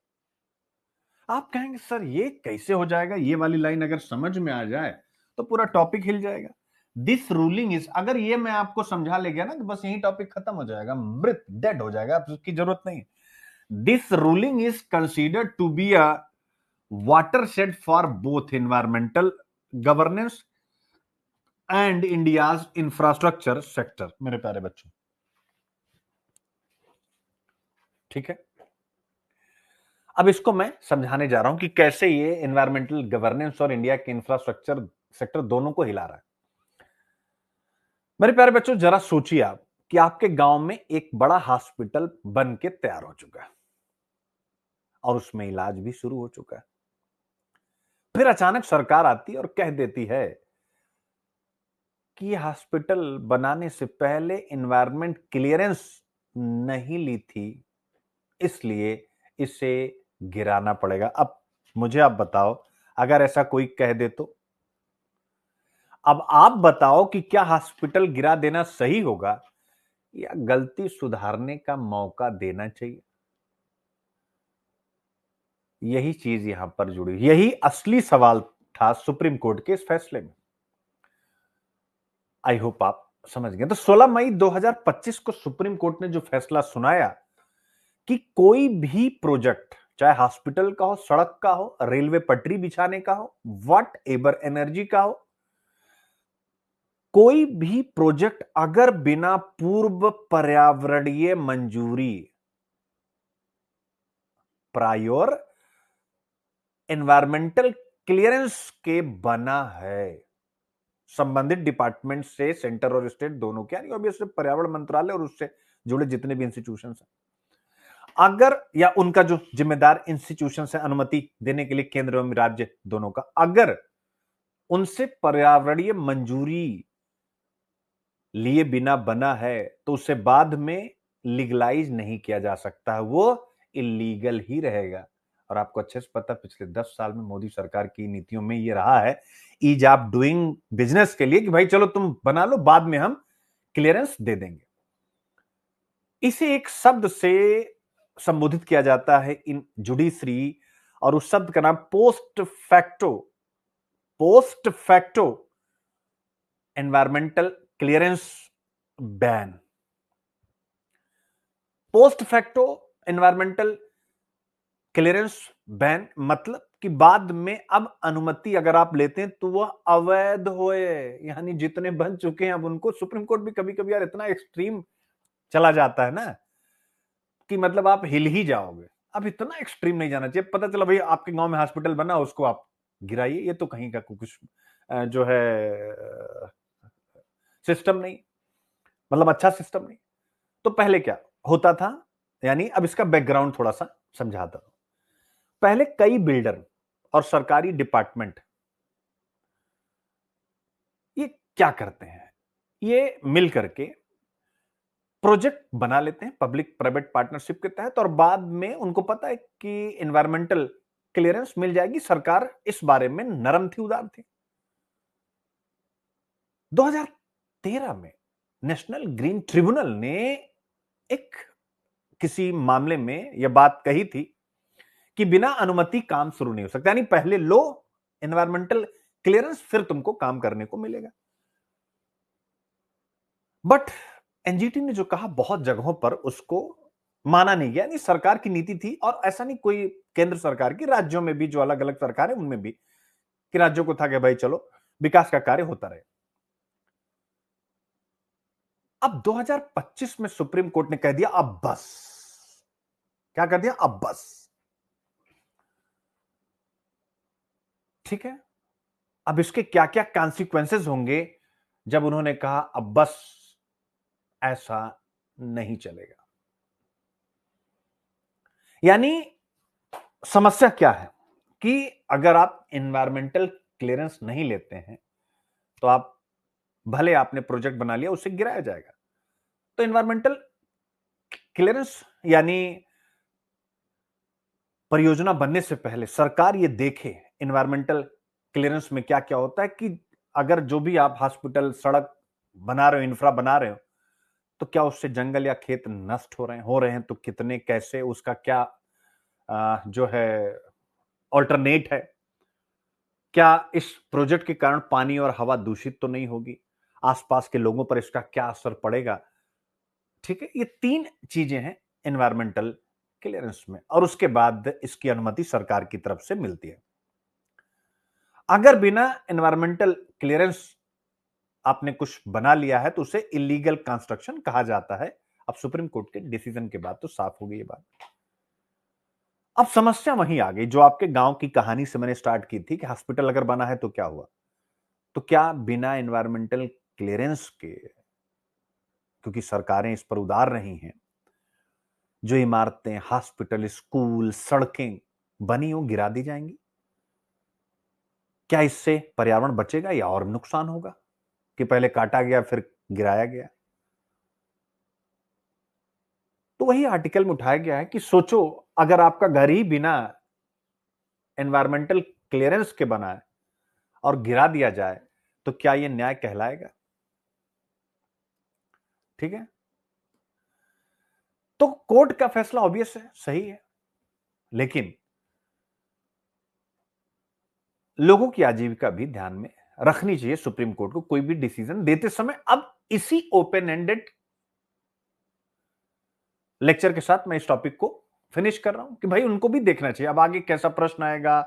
आप कहेंगे सर ये कैसे हो जाएगा, ये वाली लाइन अगर समझ में आ जाए तो पूरा टॉपिक हिल जाएगा। दिस रूलिंग इज, अगर ये मैं आपको समझा ले गया ना तो बस यही टॉपिक खत्म हो जाएगा, मृत डेड हो जाएगा, अब उसकी जरूरत नहीं। This ruling is considered to be a watershed for both environmental governance and India's infrastructure sector। मेरे प्यारे बच्चों, ठीक है, अब इसको मैं समझाने जा रहा हूं कि कैसे ये एनवायरमेंटल गवर्नेंस और इंडिया के इंफ्रास्ट्रक्चर सेक्टर दोनों को हिला रहा है। मेरे प्यारे बच्चों, जरा सोचिए आप कि आपके गांव में एक बड़ा हॉस्पिटल बन के तैयार हो चुका है और उसमें इलाज भी शुरू हो चुका है। फिर अचानक सरकार आती है और कह देती है कि ये हॉस्पिटल बनाने से पहले एनवायरमेंट क्लियरेंस नहीं ली थी, इसलिए इसे गिराना पड़ेगा। अब मुझे आप बताओ, अगर ऐसा कोई कह दे तो अब आप बताओ कि क्या हॉस्पिटल गिरा देना सही होगा या गलती सुधारने का मौका देना चाहिए। यही चीज यहां पर जुड़ी, यही असली सवाल था सुप्रीम कोर्ट के इस फैसले में। आई होप आप समझ गए। तो 16 मई 2025 को सुप्रीम कोर्ट ने जो फैसला सुनाया कि कोई भी प्रोजेक्ट, चाहे हॉस्पिटल का हो, सड़क का हो, रेलवे पटरी बिछाने का हो, वट एवर एनर्जी का हो, कोई भी प्रोजेक्ट अगर बिना पूर्व पर्यावरणीय मंजूरी, प्रायोर एनवायरमेंटल क्लियरेंस के बना है, संबंधित डिपार्टमेंट से, सेंटर और स्टेट दोनों के, यानी ऑब्वियसली पर्यावरण मंत्रालय और उससे जुड़े जितने भी इंस्टीट्यूशन हैं, अगर, या उनका जो जिम्मेदार इंस्टीट्यूशन है अनुमति देने के लिए, केंद्र एवं राज्य दोनों का, अगर उनसे पर्यावरणीय मंजूरी लिए बिना बना है तो उसे बाद में लीगलाइज नहीं किया जा सकता, वो इलीगल ही रहेगा। और आपको अच्छे से पता, पिछले 10 साल में मोदी सरकार की नीतियों में ये रहा है, ईज ऑफ डूइंग बिजनेस के लिए, कि भाई चलो तुम बना लो, बाद में हम क्लियरेंस दे देंगे। इसे एक शब्द से संबोधित किया जाता है इन जुडिशरी, और उस शब्द का नाम post facto, post facto environmental clearance ban. Post facto environmental clearance ban मतलब कि बाद में अब अनुमति अगर आप लेते हैं तो वह अवैध होए, यानी जितने बन चुके हैं अब उनको, सुप्रीम कोर्ट भी कभी कभी यार इतना एक्सट्रीम चला जाता है ना कि मतलब आप हिल ही जाओगे। अब इतना एक्सट्रीम नहीं जाना चाहिए। पता चला भाई आपके गांव में हॉस्पिटल बना, उसको आप गिराइए, ये तो कहीं का कुछ जो है सिस्टम नहीं, मतलब अच्छा सिस्टम नहीं। तो पहले क्या होता था, यानी अब इसका बैकग्राउंड थोड़ा सा समझाता हूं। पहले कई बिल्डर और सरकारी डिपार्टमेंट ये क्या करते हैं, ये मिल करके प्रोजेक्ट बना लेते हैं पब्लिक प्राइवेट पार्टनरशिप के तहत, और बाद में उनको पता है कि एनवायरमेंटल क्लियरेंस मिल जाएगी। सरकार इस बारे में नरम थी, उदार थी। 2013 में नेशनल ग्रीन ट्रिब्यूनल ने एक किसी मामले में यह बात कही थी कि बिना अनुमति काम शुरू नहीं हो सकता, यानी पहले लो एनवायरमेंटल क्लियरेंस, फिर तुमको काम करने को मिलेगा। बट एनजीटी ने जो कहा, बहुत जगहों पर उसको माना नहीं गया। यानी सरकार की नीति थी, और ऐसा नहीं कोई केंद्र सरकार की, राज्यों में भी जो अलग अलग सरकार है उनमें भी, कि राज्यों को था कि भाई चलो विकास का कार्य होता रहे। अब 2025 में सुप्रीम कोर्ट ने कह दिया अब बस। क्या कर दिया? अब बस। ठीक है, अब इसके क्या क्या कॉन्सिक्वेंसेस होंगे जब उन्होंने कहा अब बस, ऐसा नहीं चलेगा। यानी समस्या क्या है कि अगर आप एनवायरमेंटल क्लियरेंस नहीं लेते हैं तो आप, भले आपने प्रोजेक्ट बना लिया, उसे गिराया जाएगा। तो एनवायरमेंटल क्लियरेंस यानी परियोजना बनने से पहले सरकार ये देखे एनवायरमेंटल क्लियरेंस में क्या क्या होता है, कि अगर जो भी आप हॉस्पिटल, सड़क बना रहे हो, इंफ्रा बना रहे हो, तो क्या उससे जंगल या खेत नष्ट हो रहे हैं तो कितने, कैसे, उसका क्या जो है ऑल्टरनेट है, क्या इस प्रोजेक्ट के कारण पानी और हवा दूषित तो नहीं होगी, आसपास के लोगों पर इसका क्या असर पड़ेगा। ठीक है, ये 3 चीजें हैं एनवायरमेंटल क्लियरेंस में, और उसके बाद इसकी अनुमति सरकार की तरफ से मिलती है। अगर बिना एनवायरमेंटल क्लियरेंस आपने कुछ बना लिया है तो उसे इलीगल कंस्ट्रक्शन कहा जाता है। अब सुप्रीम कोर्ट के डिसीजन के बाद तो साफ हो गई ये बात। अब समस्या वहीं आ गई जो आपके गांव की कहानी से मैंने स्टार्ट की थी, कि हॉस्पिटल अगर बना है तो क्या हुआ। तो क्या बिना एनवायरमेंटल क्लियरेंस के, क्योंकि सरकारें इस पर उदार रही हैं, जो इमारतें, हॉस्पिटल, स्कूल, सड़कें बनी हो गिरा दी जाएंगी? क्या इससे पर्यावरण बचेगा या और नुकसान होगा कि पहले काटा गया फिर गिराया गया? तो वही आर्टिकल में उठाया गया है कि सोचो, अगर आपका घर ही बिना एनवायरमेंटल क्लियरेंस के बना है और गिरा दिया जाए तो क्या यह न्याय कहलाएगा? ठीक है, तो कोर्ट का फैसला ऑब्वियस है, सही है, लेकिन लोगों की आजीविका भी ध्यान में रखनी चाहिए सुप्रीम कोर्ट को कोई भी डिसीजन देते समय। अब इसी ओपन एंडेड लेक्चर के साथ मैं इस टॉपिक को फिनिश कर रहा हूं कि भाई उनको भी देखना चाहिए अब आगे कैसा प्रश्न आएगा,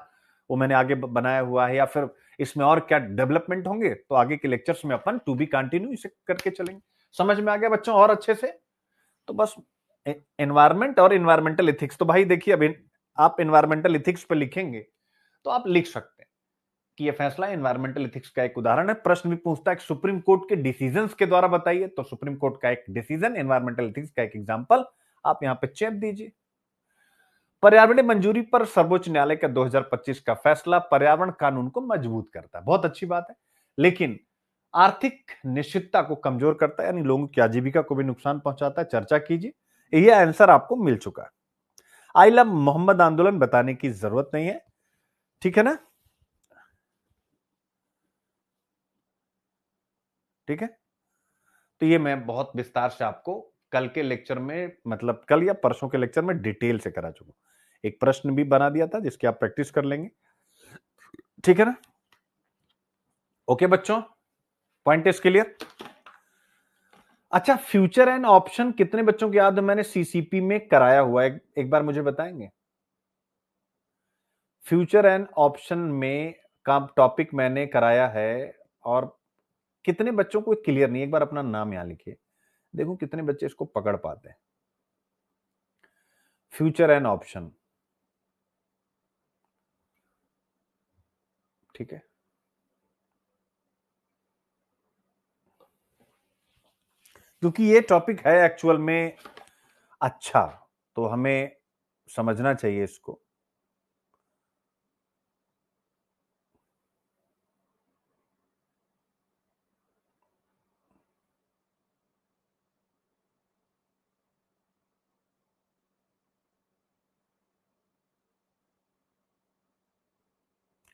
वो मैंने आगे बनाया हुआ है, या फिर इसमें और क्या डेवलपमेंट होंगे, तो आगे के लेक्चर्स में अपन टू बी कंटिन्यू इसे करके चलेंगे। समझ में आ गया बच्चों और अच्छे से? तो बस एनवायरमेंट और एनवायरमेंटल एथिक्स, तो भाई देखिए अब आप एनवायरमेंटल एथिक्स पे लिखेंगे तो आप लिख सकते हैं कि यह फैसला एनवायरमेंटल एथिक्स का एक उदाहरण है। प्रश्न भी पूछता है कि सुप्रीम कोर्ट के डिसीजंस के द्वारा बताइए, तो सुप्रीम कोर्ट का एक डिसीजन एनवायरमेंटल एथिक्स का एक एग्जांपल आप यहां पे चेक दीजिए। पर्यावरणीय मंजूरी पर सर्वोच्च न्यायालय का 2025 का फैसला पर्यावरण कानून को मजबूत करता है, बहुत अच्छी बात है, लेकिन आर्थिक निश्चितता को कमजोर करता है, यानी लोगों की आजीविका को भी नुकसान पहुंचाता है। चर्चा कीजिए। यह आंसर आपको मिल चुका है। आई लव मोहम्मद आंदोलन बताने की जरूरत नहीं है, ठीक है ना? ठीक है, तो ये मैं बहुत विस्तार से आपको कल के लेक्चर में, मतलब कल या परसों के लेक्चर में डिटेल से करा चुका। एक प्रश्न भी बना दिया था जिसकी आप प्रैक्टिस कर लेंगे, ठीक है ना? ओके बच्चों, पॉइंट इज क्लियर? अच्छा, फ्यूचर एंड ऑप्शन कितने बच्चों को याद है मैंने सीसीपी में कराया हुआ है? एक बार मुझे बताएंगे। फ्यूचर एंड ऑप्शन में का टॉपिक मैंने कराया है, और कितने बच्चों को क्लियर नहीं? एक बार अपना नाम यहां लिखिए, देखो कितने बच्चे इसको पकड़ पाते हैं। फ्यूचर एंड ऑप्शन, ठीक है, क्योंकि ये टॉपिक है एक्चुअल में अच्छा, तो हमें समझना चाहिए इसको।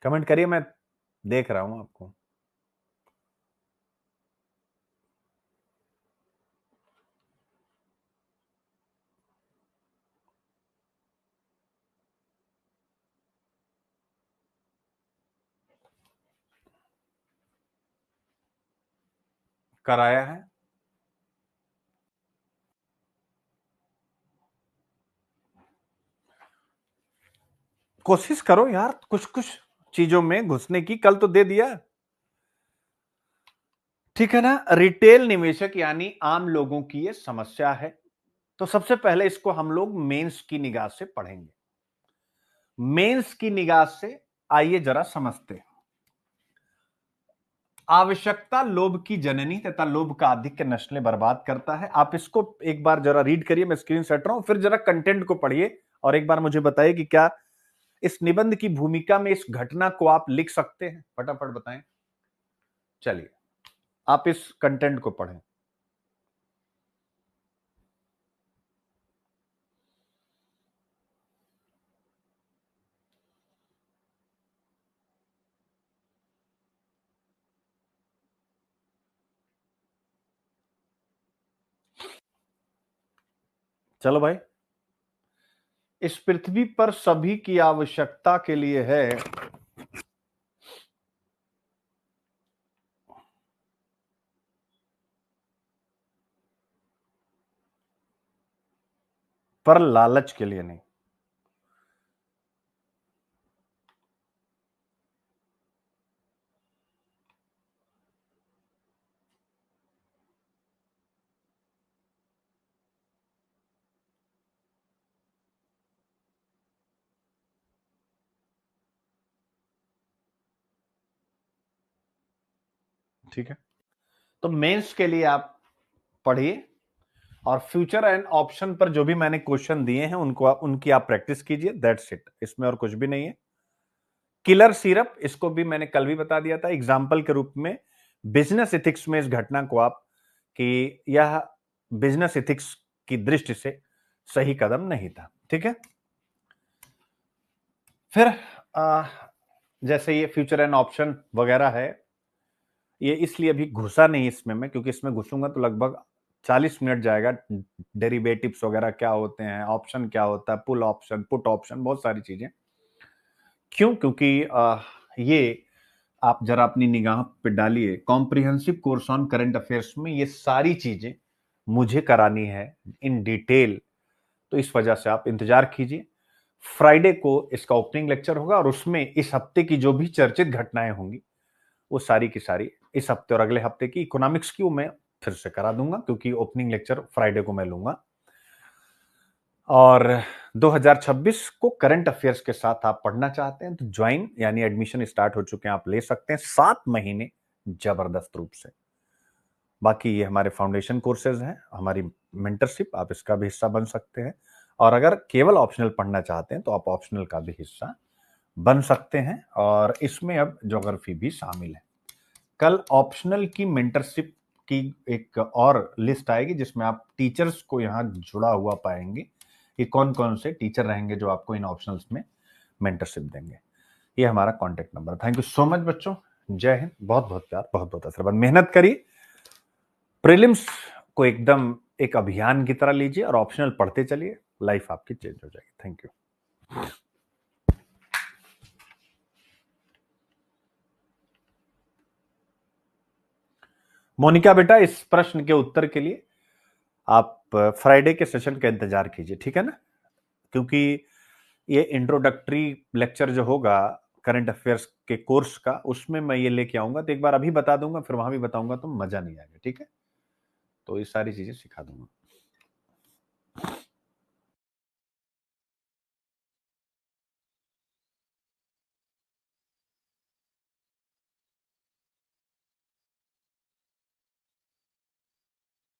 कमेंट करिए, मैं देख रहा हूं आपको। कराया है, कोशिश करो यार कुछ कुछ चीजों में घुसने की, कल तो दे दिया, ठीक है ना। रिटेल निवेशक यानी आम लोगों की ये समस्या है। तो सबसे पहले इसको हम लोग मेंस की निगाह से पढ़ेंगे। मेंस की निगाह से आइए जरा समझते हैं। आवश्यकता लोभ की जननी तथा लोभ का आधिक्य नस्लें बर्बाद करता है। आप इसको एक बार जरा रीड करिए, मैं स्क्रीन सेट रहा हूं, फिर जरा कंटेंट को पढ़िए और एक बार मुझे बताइए कि क्या इस निबंध की भूमिका में इस घटना को आप लिख सकते हैं। फटाफट बताएं। चलिए आप इस कंटेंट को पढ़ें। चलो भाई, इस पृथ्वी पर सभी की आवश्यकता के लिए है पर लालच के लिए नहीं। ठीक है, तो मेंस के लिए आप पढ़िए और फ्यूचर एंड ऑप्शन पर जो भी मैंने क्वेश्चन दिए हैं उनको उनकी आप प्रैक्टिस कीजिए। दैट्स इट, इसमें और कुछ भी नहीं है। किलर सिरप, इसको भी मैंने कल भी बता दिया था एग्जाम्पल के रूप में। बिजनेस इथिक्स में इस घटना को आप कि यह बिजनेस इथिक्स की दृष्टि से सही कदम नहीं था। ठीक है, फिर जैसे ये फ्यूचर एंड ऑप्शन वगैरह है, ये इसलिए अभी घुसा नहीं इसमें मैं, क्योंकि इसमें घुसूंगा तो लगभग 40 मिनट जाएगा। डेरिवेटिव्स वगैरह क्या होते हैं, ऑप्शन क्या होता है, पुल ऑप्शन, पुट ऑप्शन, बहुत सारी चीजें। क्यों? क्योंकि ये आप जरा अपनी निगाह पे डालिए, comprehensive course on current affairs में ये सारी चीजें मुझे करानी है इन डिटेल। तो इस वजह से आप इंतजार कीजिए, फ्राइडे को इसका ओपनिंग लेक्चर होगा और उसमें इस हफ्ते की जो भी चर्चित घटनाएं होंगी वो सारी की सारी इस हफ्ते और अगले हफ्ते की इकोनॉमिक्स की मैं फिर से करा दूंगा, क्योंकि ओपनिंग लेक्चर फ्राइडे को मैं लूंगा। और 2026 को करंट अफेयर्स के साथ आप पढ़ना चाहते हैं तो ज्वाइन यानी एडमिशन स्टार्ट हो चुके हैं, आप ले सकते हैं 7 महीने जबरदस्त रूप से। बाकी ये हमारे फाउंडेशन कोर्सेज हैं, हमारी मेंटरशिप, आप इसका भी हिस्सा बन सकते हैं। और अगर केवल ऑप्शनल पढ़ना चाहते हैं तो आप ऑप्शनल का भी हिस्सा बन सकते हैं, और इसमें अब ज्योग्राफी भी शामिल है। कल ऑप्शनल की मेंटरशिप की एक और लिस्ट आएगी जिसमें आप टीचर्स को यहां जुड़ा हुआ पाएंगे कि कौन कौन से टीचर रहेंगे जो आपको इन ऑप्शनल्स में मेंटरशिप देंगे। ये हमारा contact number. Thank you so much बच्चों, जय हिंद, बहुत बहुत प्यार, बहुत बहुत आशीर्वाद। मेहनत करिए, प्रीलिम्स को एकदम एक अभियान की तरह लीजिए और ऑप्शनल पढ़ते चलिए, लाइफ आपकी चेंज हो जाएगी। Thank you. मोनिका बेटा, इस प्रश्न के उत्तर के लिए आप फ्राइडे के सेशन का इंतजार कीजिए, ठीक है ना, क्योंकि ये इंट्रोडक्टरी लेक्चर जो होगा करंट अफेयर्स के कोर्स का, उसमें मैं ये लेके आऊंगा। तो एक बार अभी बता दूंगा, फिर वहां भी बताऊंगा तो मजा नहीं आएगा, ठीक है। तो ये सारी चीजें सिखा दूंगा।